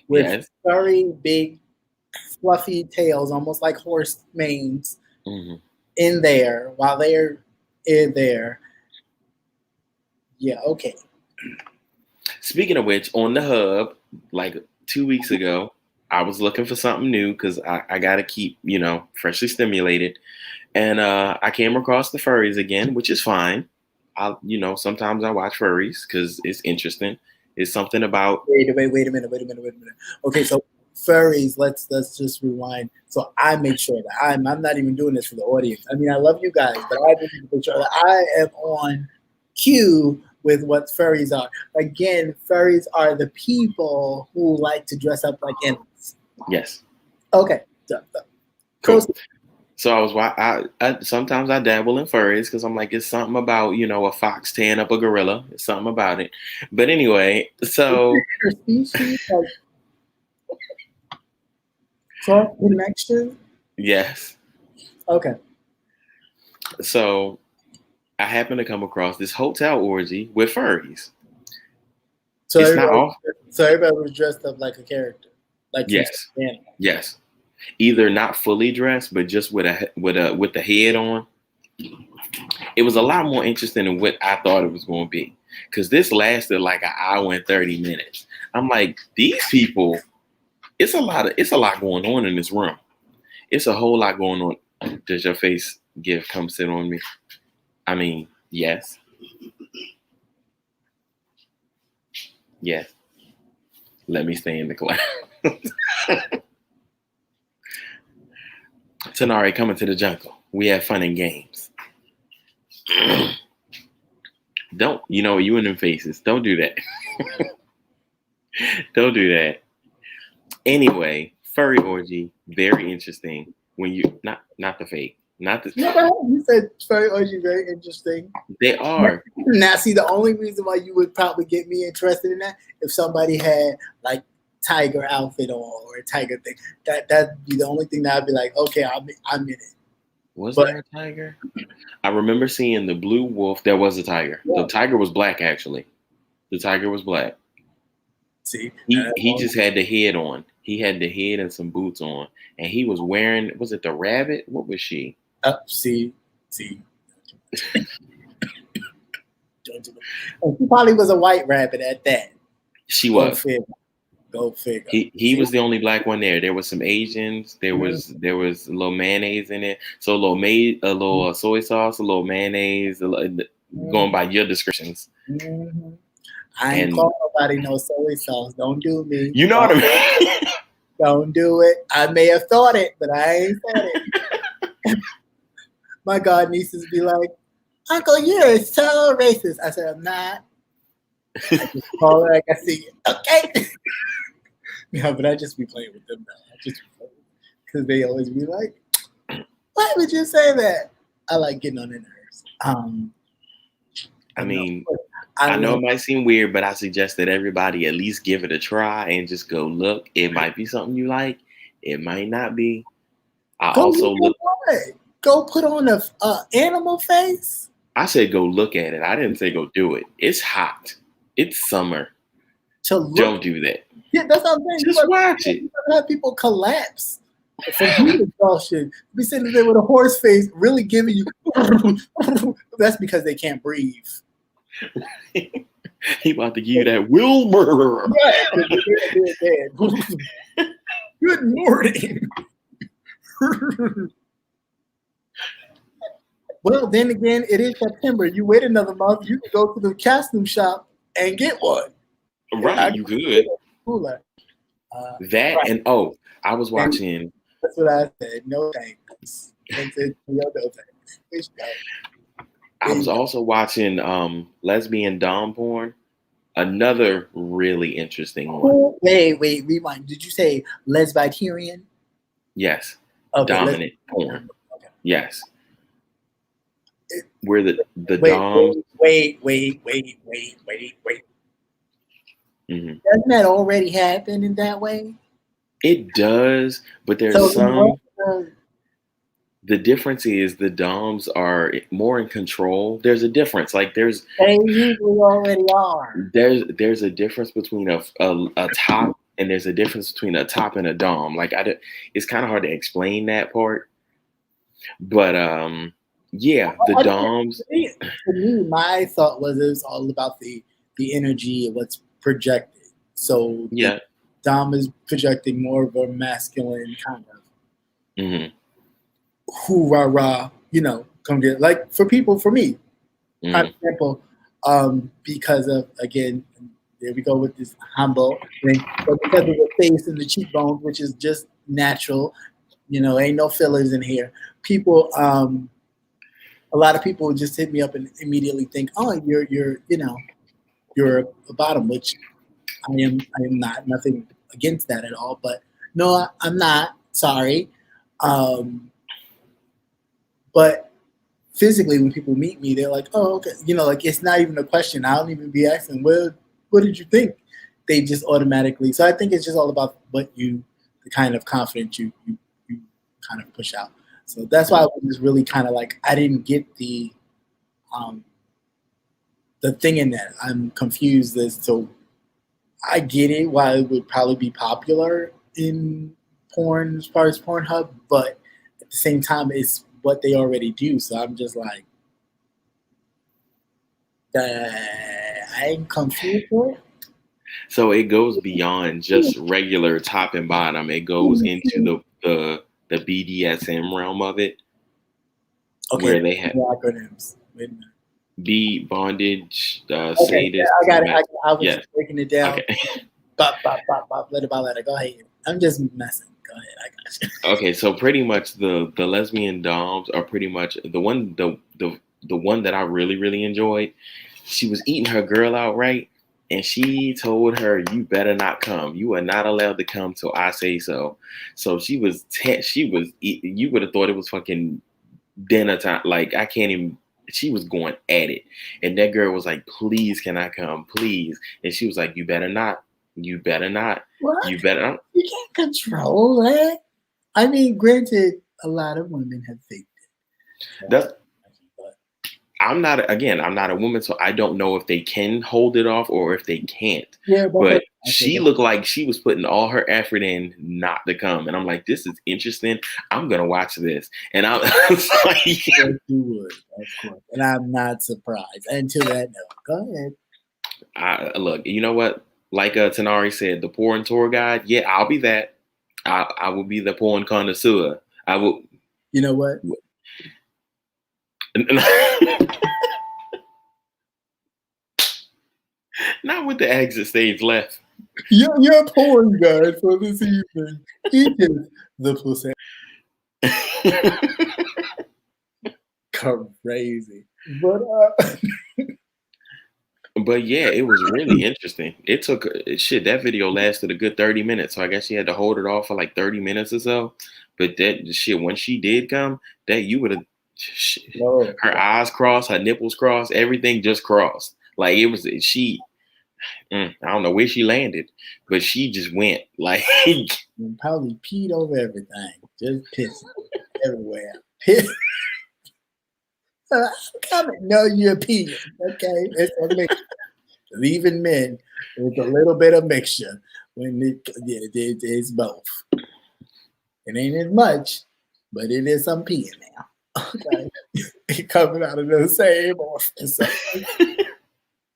with very big, fluffy tails, almost like horse manes, in there while they're in there. Yeah, okay. Speaking of which, on the hub, like 2 weeks ago, I was looking for something new because I got to keep, freshly stimulated. And I came across the furries again, which is fine. Sometimes I watch furries because it's interesting. It's something about. Wait a minute. Okay, so furries. Let's just rewind. So I make sure that I'm not even doing this for the audience. I mean, I love you guys, but I just need to make sure that I am on cue with what furries are. Again, furries are the people who like to dress up like animals. Yes. Okay. Cool. So I sometimes I dabble in furries because I'm like, it's something about, a fox tearing up a gorilla. It's something about it. But anyway, so. Interspecies, like cross connection? Yes. Okay. So I happened to come across this hotel orgy with furries. So everybody was dressed up like a character. Like yes. Either not fully dressed, but just with the head on. It was a lot more interesting than what I thought it was going to be, because this lasted like an hour and 30 minutes. I'm like, these people, it's a lot going on in this room. It's a whole lot going on. Does your face come sit on me? I mean, Yes. Yes. Let me stay in the cloud. Tanari, coming to the jungle. We have fun and games. Don't, you and them faces. Don't do that. Don't do that. Anyway, furry orgy, very interesting. When you not the fake, not the. You said furry orgy, very interesting. They are. Now, see, the only reason why you would probably get me interested in that if somebody had like tiger outfit on or a tiger thing. That'd be the only thing that I'd be like, okay, I'm in it. Was there a tiger? I remember seeing the blue wolf. There was a tiger. Yeah. The tiger was black, actually. The tiger was black. See, he just had the head on. He had the head and some boots on, and he was wearing. Was it the rabbit? What was she? See. She probably was a white rabbit at that. She was. Go figure. He was the only black one there. There was some Asians. There was a little mayonnaise in it. So a little soy sauce, a little mayonnaise. Going by your descriptions. Mm-hmm. I ain't call nobody no soy sauce. Don't do me. You know what I mean? Don't do it. I may have thought it, but I ain't thought it. My god nieces be like, Uncle, you're so racist. I said, I'm not. I just call her like I see you. Okay. Yeah, but I just be playing with them now. Because they always be like, why would you say that? I like getting on their nerves. I know it might seem weird, but I suggest that everybody at least give it a try and just go look. It might be something you like. It might not be. Go put on a animal face. I said go look at it. I didn't say go do it. It's hot. It's summer. Don't do that. Yeah, that's what I'm saying. Just watch it. You have people collapse from heat exhaustion. Be sitting there with a horse face, really giving you. That's because they can't breathe. He about to give you that Wilbur. Yeah. Good morning. Well, then again, it is September. You wait another month, you can go to the costume shop and get one. Right, you could. I was watching. That's what I said. No thanks. No thanks. I was also watching lesbian dom porn. Another really interesting one. Wait, rewind. Did you say lesbitarian? Yes. Okay, dominant porn. Okay. Yes. Where the dom. Wait. Mm-hmm. Doesn't that already happen in that way? It does, but there's some. The difference is the doms are more in control. There's a difference. Like they usually already are. There's a difference between a top and there's a difference between a top and a dom. Like it's kind of hard to explain that part. But yeah, the doms. For me, my thought was it was all about the energy of what's projected. So yeah, dom is projecting more of a masculine kind of. Mm-hmm. Hoorah, come get like for me, for example, because of again, there we go with this humble thing, but because of the face and the cheekbones, which is just natural, ain't no fillers in here. People, a lot of people just hit me up and immediately think, oh, you're a bottom, which I am not. Nothing against that at all, but no, I'm not. Sorry. But physically, when people meet me, they're like, oh, okay. Like it's not even a question. I don't even be asking, well, what did you think? They just automatically. So I think it's just all about the kind of confidence you kind of push out. So that's why I was really kind of like, I didn't get the thing in that. I'm confused as to, I get it, why it would probably be popular in porn as far as Pornhub, but at the same time, it's what they already do. So I'm just like, I'm confused for it. So it goes beyond just regular top and bottom. It goes into the BDSM realm of it. Okay. Where they have acronyms. Wait a minute. Be bondage, Okay, sadist. I got it. I was Yes. just breaking it down. Okay. Let it. Go ahead. I'm just messing. Go ahead. I got you. Okay, so pretty much the lesbian doms are pretty much the one that I really really enjoyed. She was eating her girl out, right, and she told her, "You better not come. You are not allowed to come till I say so." So you would have thought it was fucking dinner time. Like I can't even. She was going at it, and that girl was like, "Please, can I come, please?" And she was like, "You better not. You better not. What? You better not." You can't control that. I mean, granted, a lot of women have faked it. That's I'm not a woman, so I don't know if they can hold it off or if they can't. Yeah, but she looked like she was putting all her effort in not to come, and I'm like, this is interesting. I'm gonna watch this, and I was like, yes, you would, of course, and I'm not surprised. Until that note, go ahead. Look, you know what? Like Tanari said, the porn tour guide. Yeah, I'll be that. I will be the porn connoisseur. I will. You know what? Not with the exit stage left. Your porn guide for this evening. It is the placenta. Crazy, but yeah, it was really interesting. It took that video lasted a good 30 minutes, so I guess she had to hold it off for like 30 minutes or so. But that shit, when she did come, that you would have her eyes crossed, her nipples crossed, everything just crossed. Like it was I don't know where she landed, but she just went like and probably peed over everything, just pissing everywhere. Piss. I'm coming. No, you're peeing. Okay, it's a mixture. Even men, it's a little bit of mixture. It's both. It ain't as much, but it is some peeing now. Okay, coming out of the same orifice.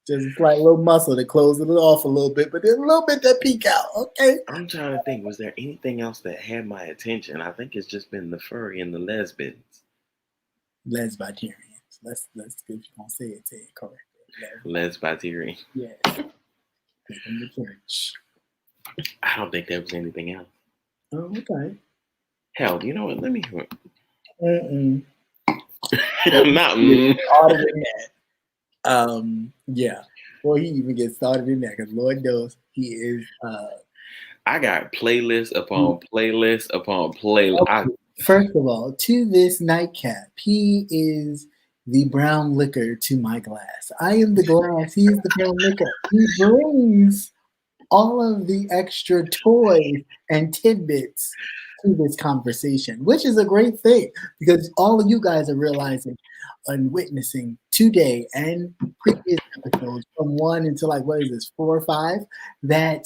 Just like a little muscle to close it off a little bit, but there's a little bit that peek out. Okay. I'm trying to think. Was there anything else that had my attention? I think it's just been the furry and the lesbians. Lesbiterians. Let's if you're gonna say it correctly. Lesbiterian. Yes. In the church. I don't think there was anything else. Oh, okay. Hell, you know what? Let me. Not yeah. Well, he even gets started in that because Lord knows he is. I got playlist upon playlist upon playlist. Okay. First of all, to this nightcap, he is the brown liquor to my glass. I am the glass. He is the brown liquor. He brings all of the extra toys and tidbits to this conversation, which is a great thing because all of you guys are realizing and witnessing today and previous episodes from 1 until 4 or 5 that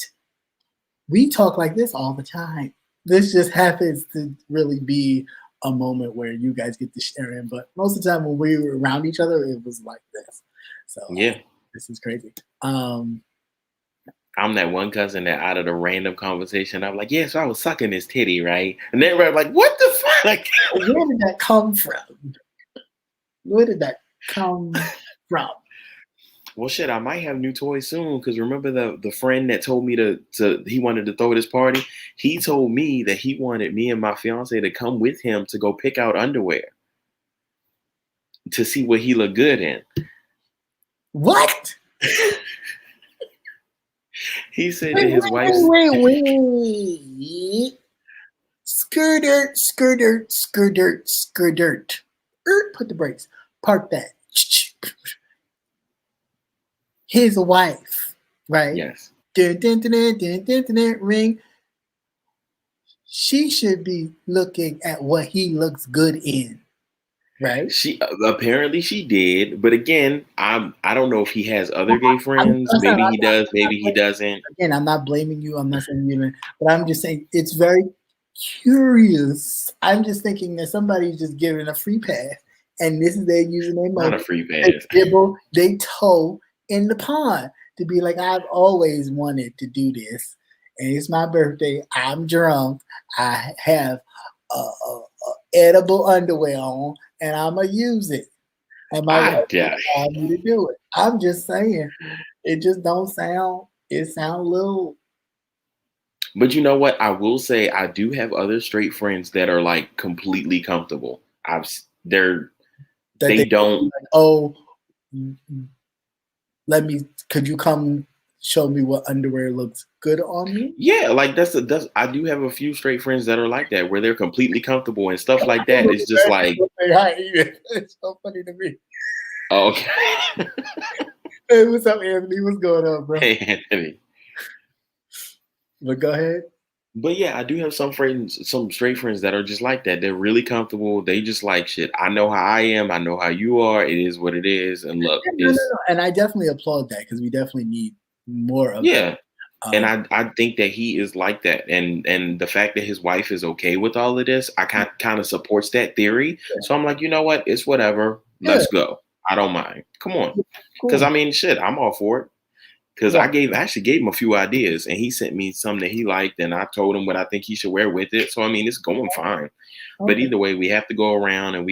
we talk like this all the time. This just happens to really be a moment where you guys get to share in, but most of the time when we were around each other, it was like this. So yeah, this is crazy. I'm that one cousin that out of the random conversation, I'm like, yeah, so I was sucking his titty, right? And then everybody's like, what the fuck? Where did that come from? Where did that come from? Well, shit, I might have new toys soon because remember the friend that told me he wanted to throw this party? He told me that he wanted me and my fiance to come with him to go pick out underwear to see what he looked good in. What? He said that his wife. Wait. Skirt dirt. Put the brakes. Park that. His wife, right? Yes. Ring. She should be looking at what he looks good in, right? She apparently she did, but again, I don't know if he has other gay friends. Maybe he does, maybe he doesn't. Again, I'm not blaming you. I'm not saying you, but I'm just saying it's very curious. I'm just thinking that somebody's just giving a free pass, and this is their username. Not a free pass. They toe in the pond to be like, I've always wanted to do this, and it's my birthday. I'm drunk. I have edible underwear on, and I'm gonna use it. And my wife allowed me to do it. I'm just saying, it just don't sound. It sounds a little. But you know what? I will say I do have other straight friends that are like completely comfortable. They don't. Like, oh, could you come show me what underwear looks good on me? Yeah, like that's I do have a few straight friends that are like that, where they're completely comfortable and stuff like that. It's just like, it's so funny to me. Okay. Hey, what's up, Anthony? What's going on, bro? Hey, Anthony. But go ahead. But yeah, I do have some straight friends that are just like that. They're really comfortable. They just like shit. I know how I am. I know how you are. It is what it is. And look, no. And I definitely applaud that because we definitely need more of that. And I think that he is like that. And the fact that his wife is okay with all of this, I kind of supports that theory. Yeah. So I'm like, you know what? It's whatever. Let's go. I don't mind. Come on. Because I mean, shit, I'm all for it. Because I actually gave him a few ideas, and he sent me some that he liked, and I told him what I think he should wear with it. So I mean, it's going fine. Okay. But either way, we have to go around, and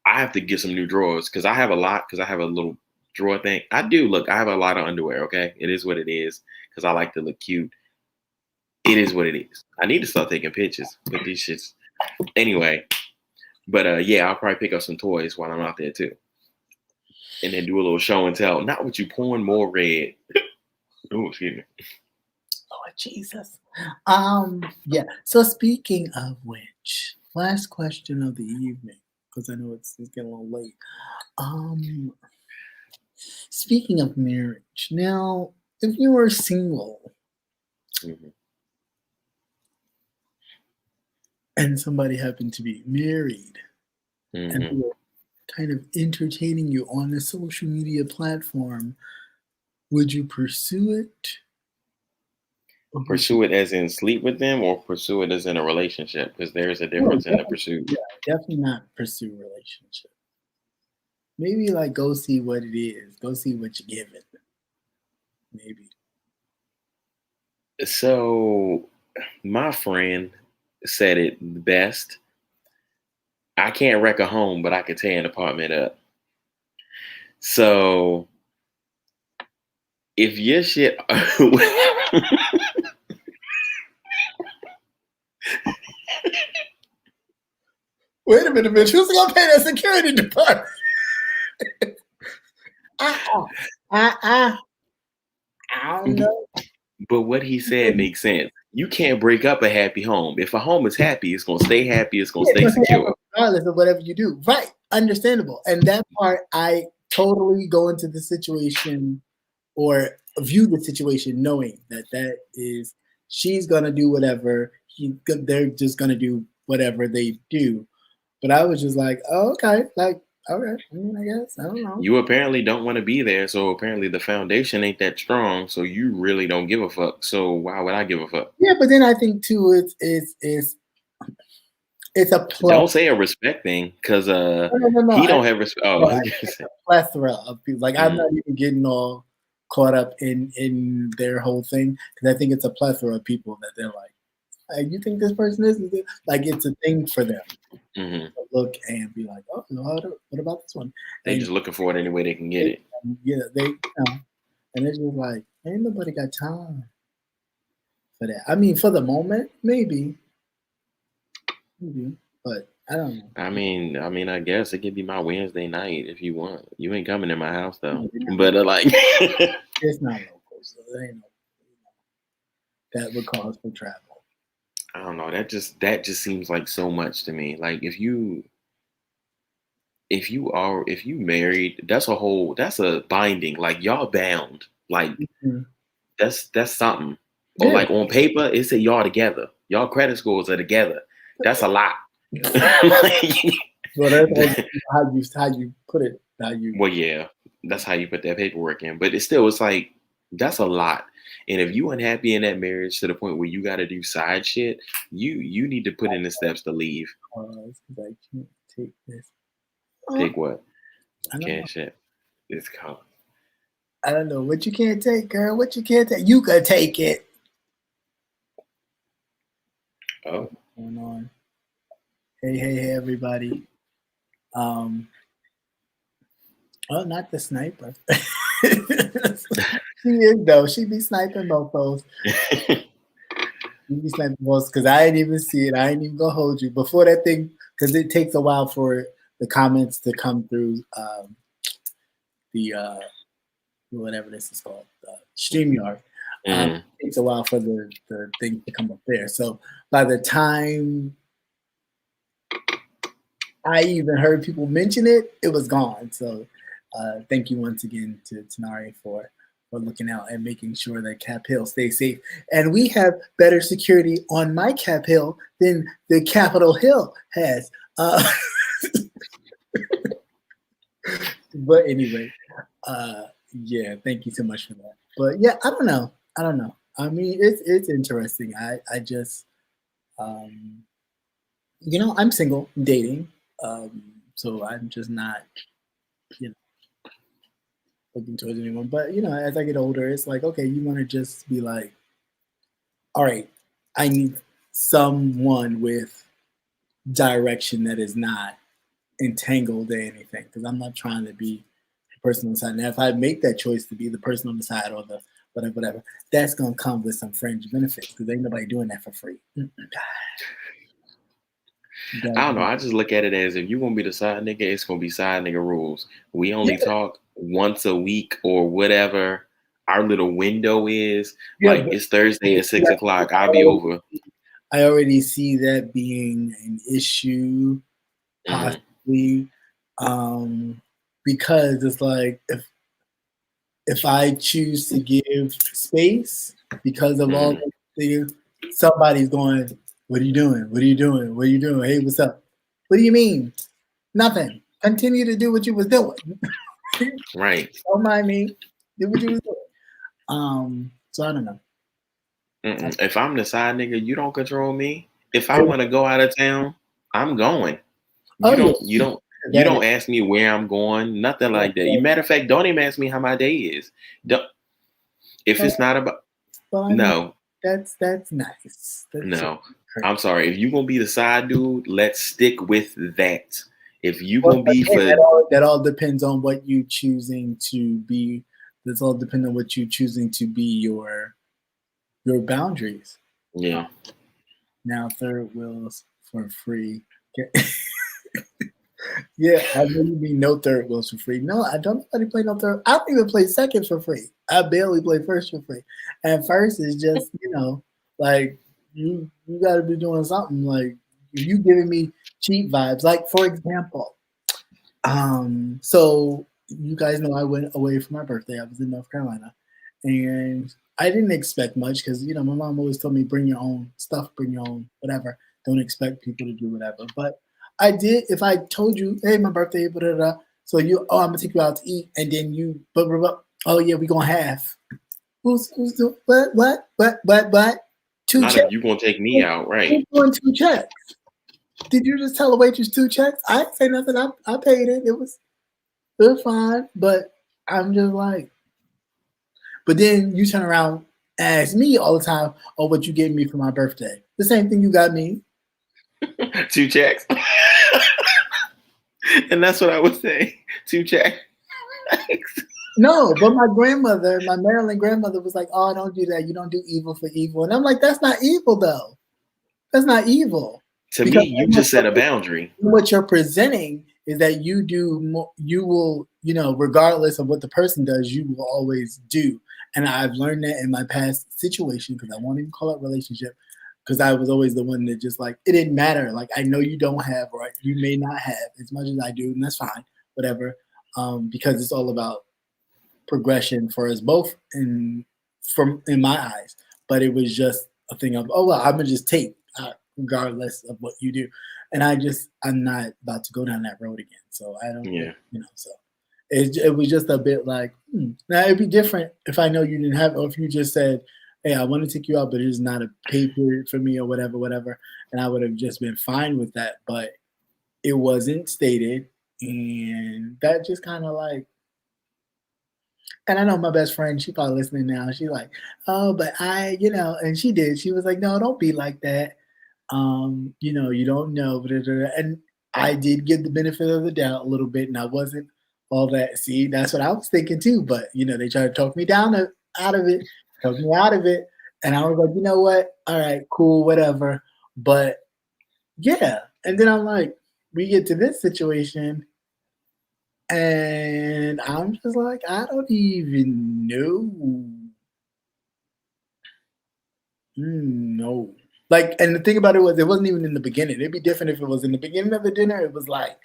I have to get some new drawers because I have a lot. Because I have a little drawer thing. I have a lot of underwear. Okay, it is what it is. Because I like to look cute. It is what it is. I need to start taking pictures with these shits. Anyway, but yeah, I'll probably pick up some toys while I'm out there too. And then do a little show and tell. Not with you pouring more red. Oh, excuse me. Lord Jesus. Yeah. So speaking of which, last question of the evening, because I know it's getting a little late. Speaking of marriage, now, if you were single and somebody happened to be married and they were kind of entertaining you on a social media platform, would you pursue it? Pursue it as in sleep with them, or pursue it as in a relationship? Because there's a difference in the pursuit. Yeah, definitely not pursue relationship. Maybe like go see what it is. Go see what you're given. Maybe. So my friend said it best. I can't wreck a home, but I can tear an apartment up. So if your shit Wait a minute, bitch. Who's gonna pay that security deposit? I don't know. But what he said makes sense. You can't break up a happy home. If a home is happy, it's gonna stay happy. It's gonna stay secure, regardless of whatever you do. Right, understandable. And that part, I totally go into the situation or view the situation knowing that is she's gonna do whatever. They're just gonna do whatever they do. But I was just like, oh, okay, like. Okay, I guess. I don't know. You apparently don't want to be there, so apparently the foundation ain't that strong, so you really don't give a fuck. So why would I give a fuck? Yeah, but then I think too, it's a plus. Don't say a respect thing, because no. He don't have respect. Oh, it's a plethora of people. Like I'm not even getting all caught up in their whole thing because I think it's a plethora of people that they're like, hey, you think this person is like it's a thing for them. To look and be like, oh, what about this one? They're just looking for it any way they can get it. Yeah, and it's just like, ain't nobody got time for that. I mean, for the moment, maybe, but I don't know. I mean, I guess it could be my Wednesday night if you want. You ain't coming in my house though, but like, it's not local, so there ain't no. That would cause for travel. I don't know. That just seems like so much to me. Like if you married, that's a binding. Like y'all bound. Like that's something. Yeah. Or like on paper, it said y'all together. Y'all credit scores are together. That's a lot. Well, that's how you put it. Well, yeah, that's how you put that paperwork in. But it's like that's a lot. And if you unhappy in that marriage to the point where you got to do side shit, you need to put in the steps to leave. I can't take this. Take what? Can't shit. It's called. I don't know what you can't take, girl. What you can't take, you could take it. Oh. What's going on? Hey, everybody. Oh, not the sniper. She is though. She be sniping mofos. She be sniping mofos because I didn't even see it. I ain't even gonna hold you before that thing because it takes a while for the comments to come through the whatever this is called, StreamYard. It takes a while for the thing to come up there. So by the time I even heard people mention it, it was gone. So thank you once again to Tanari for looking out and making sure that Cap Hill stays safe. And we have better security on my Cap Hill than the Capitol Hill has. But anyway, yeah, thank you so much for that. But yeah, I don't know. I mean, it's interesting. I just, you know, I'm single, dating, so I'm just not, you know, looking towards anyone. But you know, as I get older, it's like, okay, you want to just be like, all right, I need someone with direction that is not entangled in anything, because I'm not trying to be the person on the side. Now, if I make that choice to be the person on the side or the whatever, that's gonna come with some fringe benefits because ain't nobody doing that for free. I don't know. I just look at it as if you're gonna be the side nigga, it's gonna be side nigga rules. We only talk once a week or whatever our little window is. Yeah, like it's Thursday at 6 o'clock. I'll be over. I already see that being an issue, possibly, because it's like if I choose to give space because of all those things, somebody's going, "What are you doing? What are you doing? What are you doing? Hey, what's up? What do you mean? Nothing. Continue to do what you was doing. Right. Don't mind me. Do what you was doing." So I don't know. If I'm the side nigga, you don't control me. If I want to go out of town, I'm going. You don't ask me where I'm going, nothing like that. Matter of fact, don't even ask me how my day is. If it's not about no. That's nice. No. I'm sorry. If you're gonna be the side dude, let's stick with that. If you're gonna be for that all depends on what you choosing to be. That's all depends on what you choosing to be your boundaries. Yeah. Now third wheels for free. Yeah, I really mean no third wheels for free. No, I don't play no third. I don't even play second for free. I barely play first for free. And first is just, you know, like you got to be doing something. Like you giving me cheap vibes. Like for example, so you guys know I went away for my birthday. I was in North Carolina, and I didn't expect much because you know my mom always told me bring your own stuff, bring your own whatever. Don't expect people to do whatever, but I did. If I told you, hey, my birthday, blah, blah, blah, so I'm gonna take you out to eat, and then you, blah, blah, blah, oh yeah, we gonna have. Who's doing what? 2 not checks. If you gonna take me out, right? Who's doing 2 checks? Did you just tell a waitress 2 checks? I didn't say nothing. I paid it. It was fine, but I'm just like. But then you turn around and ask me all the time, oh, what you gave me for my birthday? The same thing you got me. 2 checks. And that's what I would say. 2 checks. No, but my Maryland grandmother was like, oh, don't do that. You don't do evil for evil. And I'm like, that's not evil, though. That's not evil. To me, you just set a boundary. What you're presenting is that you will, you know, regardless of what the person does, you will always do. And I've learned that in my past situation, because I won't even call it relationship, because I was always the one that just like, it didn't matter. Like, I know you don't have, or you may not have as much as I do, and that's fine, whatever. Because it's all about progression for us both in my eyes. But it was just a thing of, oh, well, I'm going to just take, regardless of what you do. And I'm not about to go down that road again. So I don't, you know, so it was just a bit like, Now it'd be different if I know you didn't have, or if you just said, hey, I want to take you out, but it's not a pay period for me or whatever. And I would have just been fine with that. But it wasn't stated. And that just kind of like, and I know my best friend, she probably listening now. She's like, oh, but you know, and she did. She was like, no, don't be like that. You know, you don't know. And I did give the benefit of the doubt a little bit, and I wasn't all that. See, that's what I was thinking too. But they tried to talk me out of it, talk me out of it, and I was like, you know what? All right, cool, whatever. But yeah, and then I'm like, we get to this situation, and I'm just like, I don't even know. No. Like, and the thing about it was, it wasn't even in the beginning. It'd be different if it was in the beginning of the dinner. It was like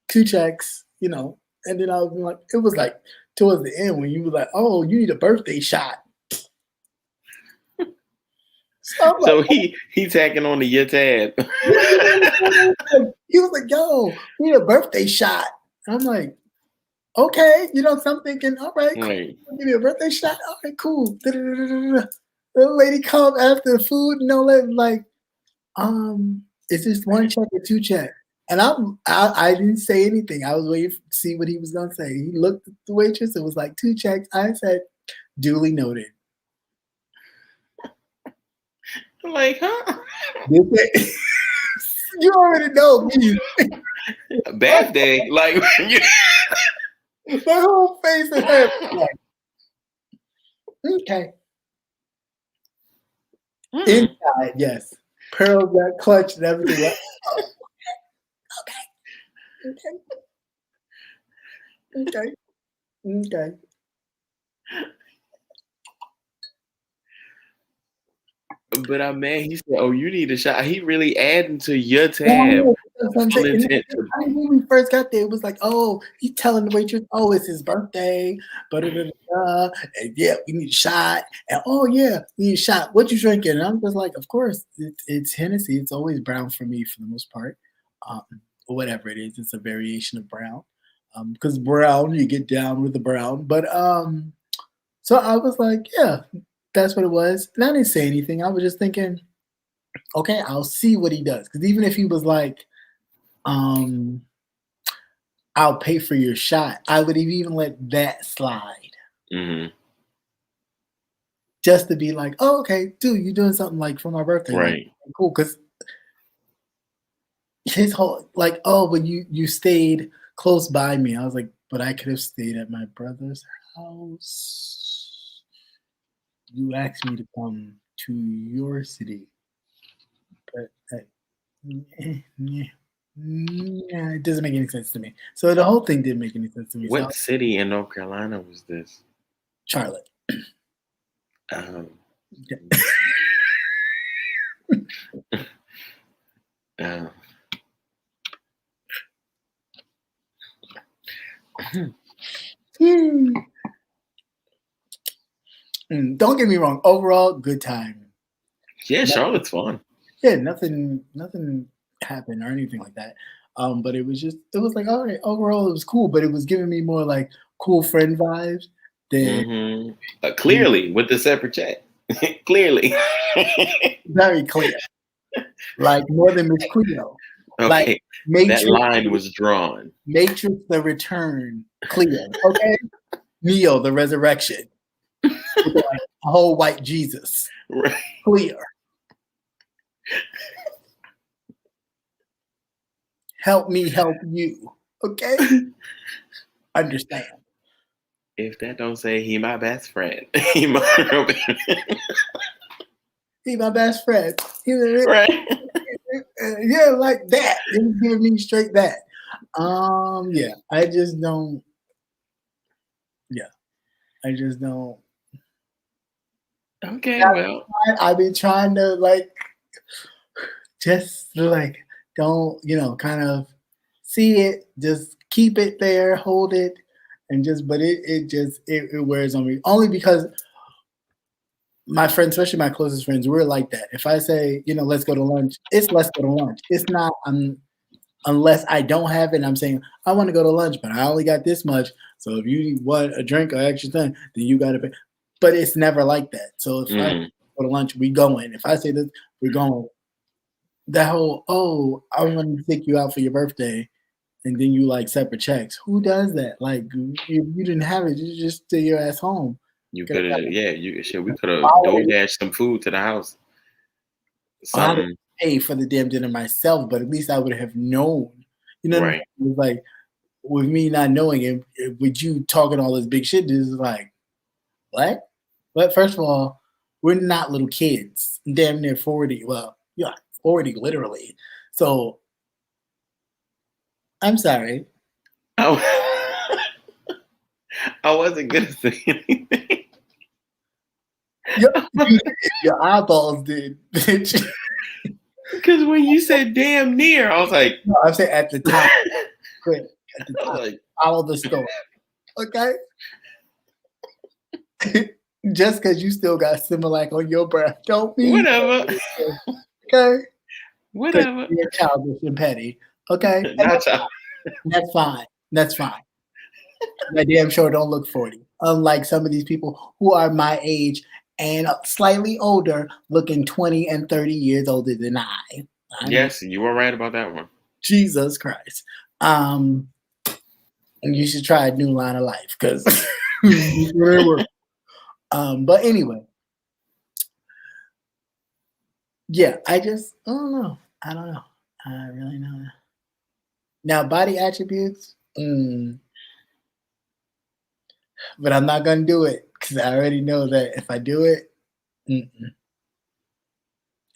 2 checks, and then I was like, it was like towards the end when you were like, oh, you need a birthday shot. So he tacking on to your tab. He was like, yo, we need a birthday shot. And I'm like, okay, so I'm thinking, all right, cool. Right. Give me a birthday shot. All right, cool. The lady called after the food, like, is this 1 check or 2 check? And I didn't say anything. I was waiting to see what he was gonna say. He looked at the waitress. It was like 2 checks. I said, duly noted. I'm like, huh? You already know me. Birthday, like my whole face and head. Like, okay. Inside, yes. Pearl got clutched and everything. Like, Okay. But he said, "Oh, you need a shot." He really adding to your tab. When we first got there, it was like, oh, he's telling the waitress, oh, it's his birthday, and yeah, we need a shot, and oh yeah, we need a shot. What you drinking? And I'm just like, of course, it's Hennessy. It's always brown for me for the most part, or whatever it is. It's a variation of brown, because brown, you get down with the brown. But so I was like, yeah, that's what it was, and I didn't say anything. I was just thinking, okay, I'll see what he does, because even if he was like, I'll pay for your shot, I would have even let that slide. Mm-hmm. Just to be like, oh, okay, dude, you're doing something like for my birthday. Right. Like, cool. Because his whole, like, oh, but you stayed close by me. I was like, but I could have stayed at my brother's house. You asked me to come to your city. But yeah, it doesn't make any sense to me. So the whole thing didn't make any sense to me. What city in North Carolina was this? Charlotte. Don't get me wrong. Overall, good time. Yeah, Charlotte's fun. Yeah, nothing happened or anything like that. But it was like, all right, overall it was cool, but it was giving me more like cool friend vibes than clearly with the separate chat. Clearly. Very clear. Like more than Miss Cleo. Okay. Like Matrix, that line was drawn. Matrix the Return, clear. Okay. Neo the Resurrection. Like a whole white Jesus. Right. Clear. Help me help you. Okay? Understand. If that don't say he my best friend. He my best friend. Right. Yeah, like that. It was giving me straight that. Yeah, I just don't. Okay, well. I've been trying to don't, kind of see it, just keep it there, hold it, and but it wears on me. Only because my friends, especially my closest friends, we're like that. If I say, let's go to lunch, it's let's go to lunch. It's not unless I don't have it and I'm saying, I want to go to lunch, but I only got this much. So if you want a drink or extra thing, then you got to pay. But it's never like that. So if I go to lunch, we going. If I say this, we're going. That whole, oh, I want to take you out for your birthday, and then you like separate checks. Who does that? Like, if you didn't have it, you just stay your ass home. You could have, we could have DoorDashed some food to the house. I didn't pay for the damn dinner myself, but at least I would have known. Right. It was like, with me not knowing it, with you talking all this big shit, this is like, what? But first of all, we're not little kids. Damn near 40. Well, yeah, 40 literally. So I'm sorry. I wasn't gonna say anything. Your eyeballs did. Because when you said damn near, I was like, no, I said at the top. Quick, at the top. Like, follow the story. Okay? Just because you still got Similac on your breath, don't mean whatever. Okay? Whatever. You're childish and petty. Okay? That's fine. That's fine. I damn sure don't look 40. Unlike some of these people who are my age and slightly older, looking 20 and 30 years older than I. Yes, you were right about that one. Jesus Christ. And you should try a new line of life because but anyway. Yeah, I don't know. I don't know. I really know that. Now, body attributes, but I'm not gonna do it because I already know that if I do it,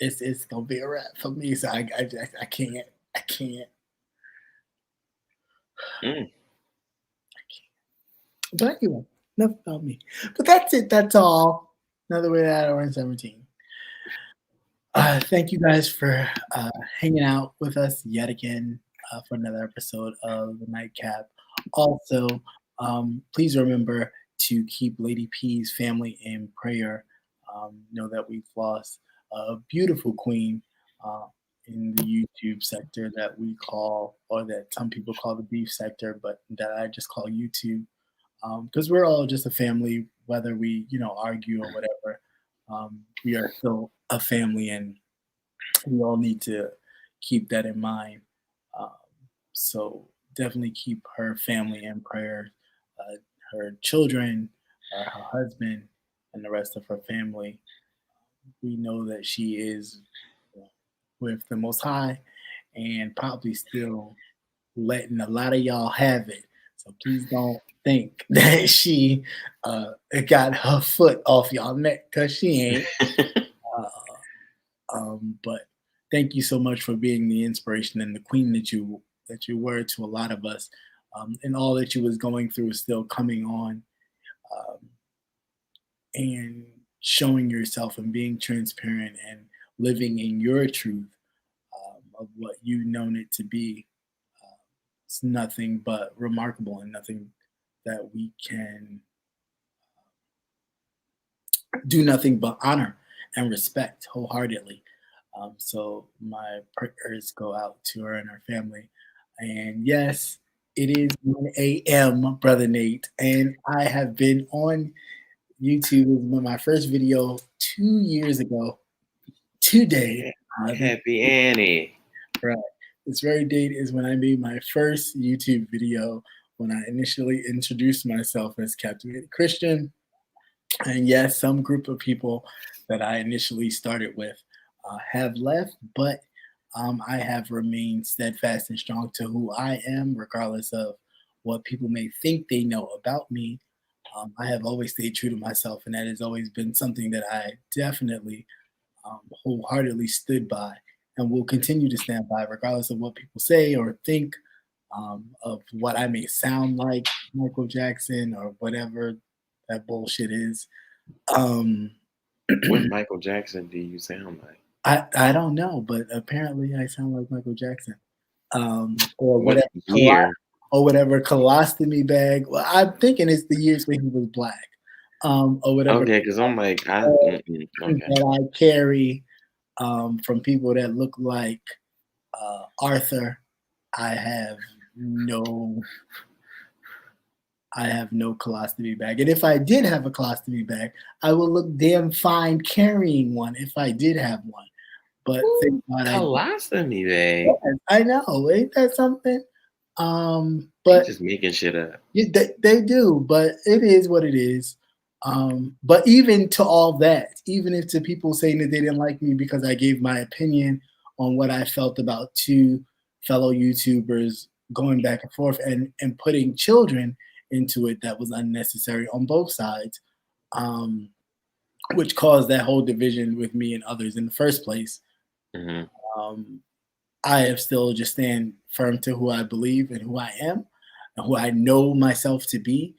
it's gonna be a wrap for me. So I can't. I can't. But anyway, enough about me. But that's it. That's all. Another way out of Orange 17. Thank you guys for hanging out with us yet again for another episode of the Nightcap. Also, please remember to keep Lady P's family in prayer. Know that we've lost a beautiful queen in the YouTube sector that we call, or that some people call the beef sector, but that I just call YouTube. Because we're all just a family, whether we, argue or whatever. We are still a family, and we all need to keep that in mind. So definitely keep her family in prayer, her children, her husband, and the rest of her family. We know that she is with the Most High and probably still letting a lot of y'all have it. So please don't think that she got her foot off y'all neck, because she ain't. But thank you so much for being the inspiration and the queen that you were to a lot of us, and all that you was going through is still coming on, and showing yourself and being transparent and living in your truth of what you've known it to be. It's nothing but remarkable, and nothing that we can do nothing but honor and respect wholeheartedly. So my prayers go out to her and her family. And yes, it is 1 a.m., Brother Nate, and I have been on YouTube with my first video 2 years ago today. Happy Annie. Right. This very date is when I made my first YouTube video, when I initially introduced myself as Captivated Christian. And yes, some group of people that I initially started with have left, but I have remained steadfast and strong to who I am, regardless of what people may think they know about me. I have always stayed true to myself, and that has always been something that I definitely wholeheartedly stood by and will continue to stand by, regardless of what people say or think, of what I may sound like, Michael Jackson or whatever that bullshit is. What Michael Jackson do you sound like? I don't know, but apparently I sound like Michael Jackson. Or what year? Or whatever colostomy bag. Well, I'm thinking it's the years when he was black. Or whatever. Okay, because I'm like, that I carry from people that look like Arthur. I have no colostomy bag. And if I did have a colostomy bag, I would look damn fine carrying one if I did have one. But colostomy bag. Yes, I know, ain't that something? But you're just making shit up. They do, but it is what it is. But even to all that, even if to people saying that they didn't like me because I gave my opinion on what I felt about two fellow YouTubers going back and forth and putting children into it that was unnecessary on both sides, which caused that whole division with me and others in the first place. I have still just stand firm to who I believe and who I am and who I know myself to be.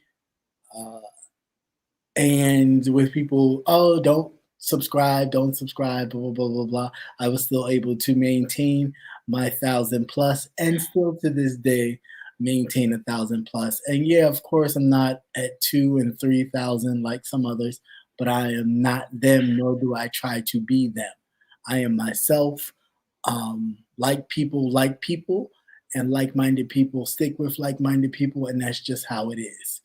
And with people, oh, don't subscribe, blah, blah, blah, blah, blah. I was still able to maintain my 1,000+ and still to this day maintain 1,000+. And yeah, of course, I'm not at 2,000 and 3,000 like some others, but I am not them, nor do I try to be them. I am myself. Like people, and like-minded people stick with like-minded people, and that's just how it is.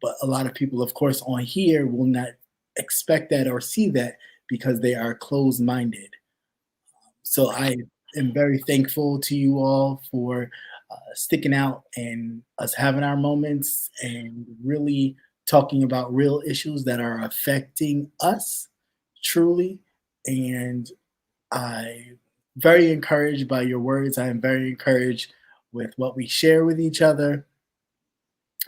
But a lot of people, of course, on here will not expect that or see that because they are closed-minded. So I am very thankful to you all for sticking out and us having our moments and really talking about real issues that are affecting us truly. And I'm very encouraged by your words. I am very encouraged with what we share with each other.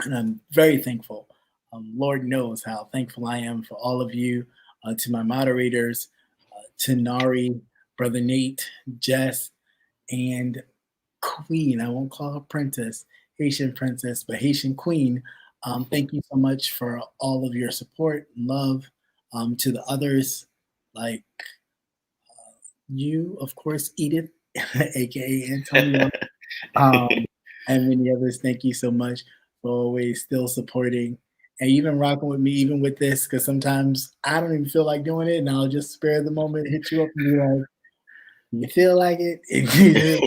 And I'm very thankful. Lord knows how thankful I am for all of you, to my moderators, to Nari, Brother Nate, Jess, and Queen. I won't call her Princess, Haitian Princess, but Haitian Queen. Thank you so much for all of your support and love. To the others, like you, of course, Edith, aka Antonio, and many others. Thank you so much for always still supporting and even rocking with me, even with this, because sometimes I don't even feel like doing it, and I'll just spare the moment, hit you up, and be like, "You feel like it? Okay,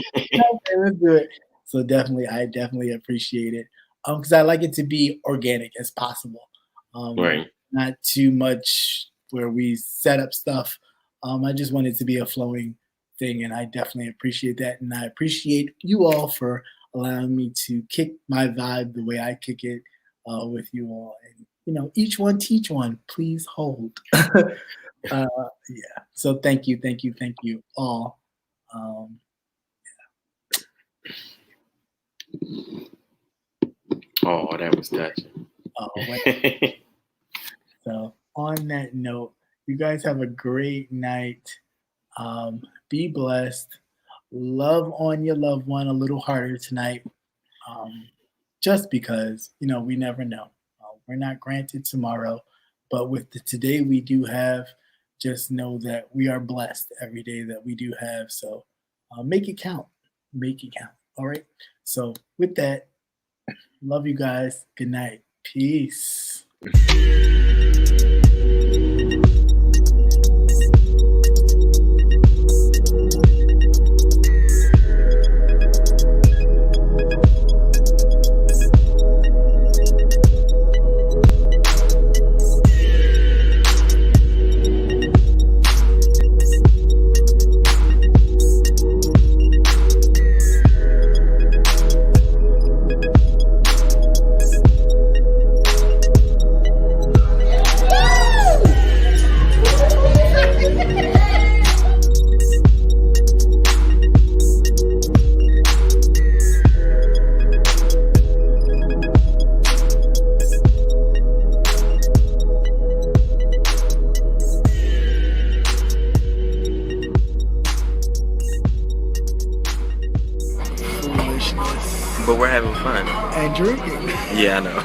let's do it." So I definitely appreciate it, because I like it to be organic as possible, Right. not too much where we set up stuff. I just want it to be a flowing thing, and I definitely appreciate that. And I appreciate you all for allowing me to kick my vibe the way I kick it with you all. And, each one teach one. Please hold. Yeah. So thank you all. Oh, that was touching. So on that note, you guys have a great night. Be blessed. Love on your loved one a little harder tonight. Just because, we never know. We're not granted tomorrow, but with the today we do have, just know that we are blessed every day that we do have. So make it count. Make it count. All right. So with that, love you guys. Good night. Peace. But we're having fun. And drinking. Yeah, I know.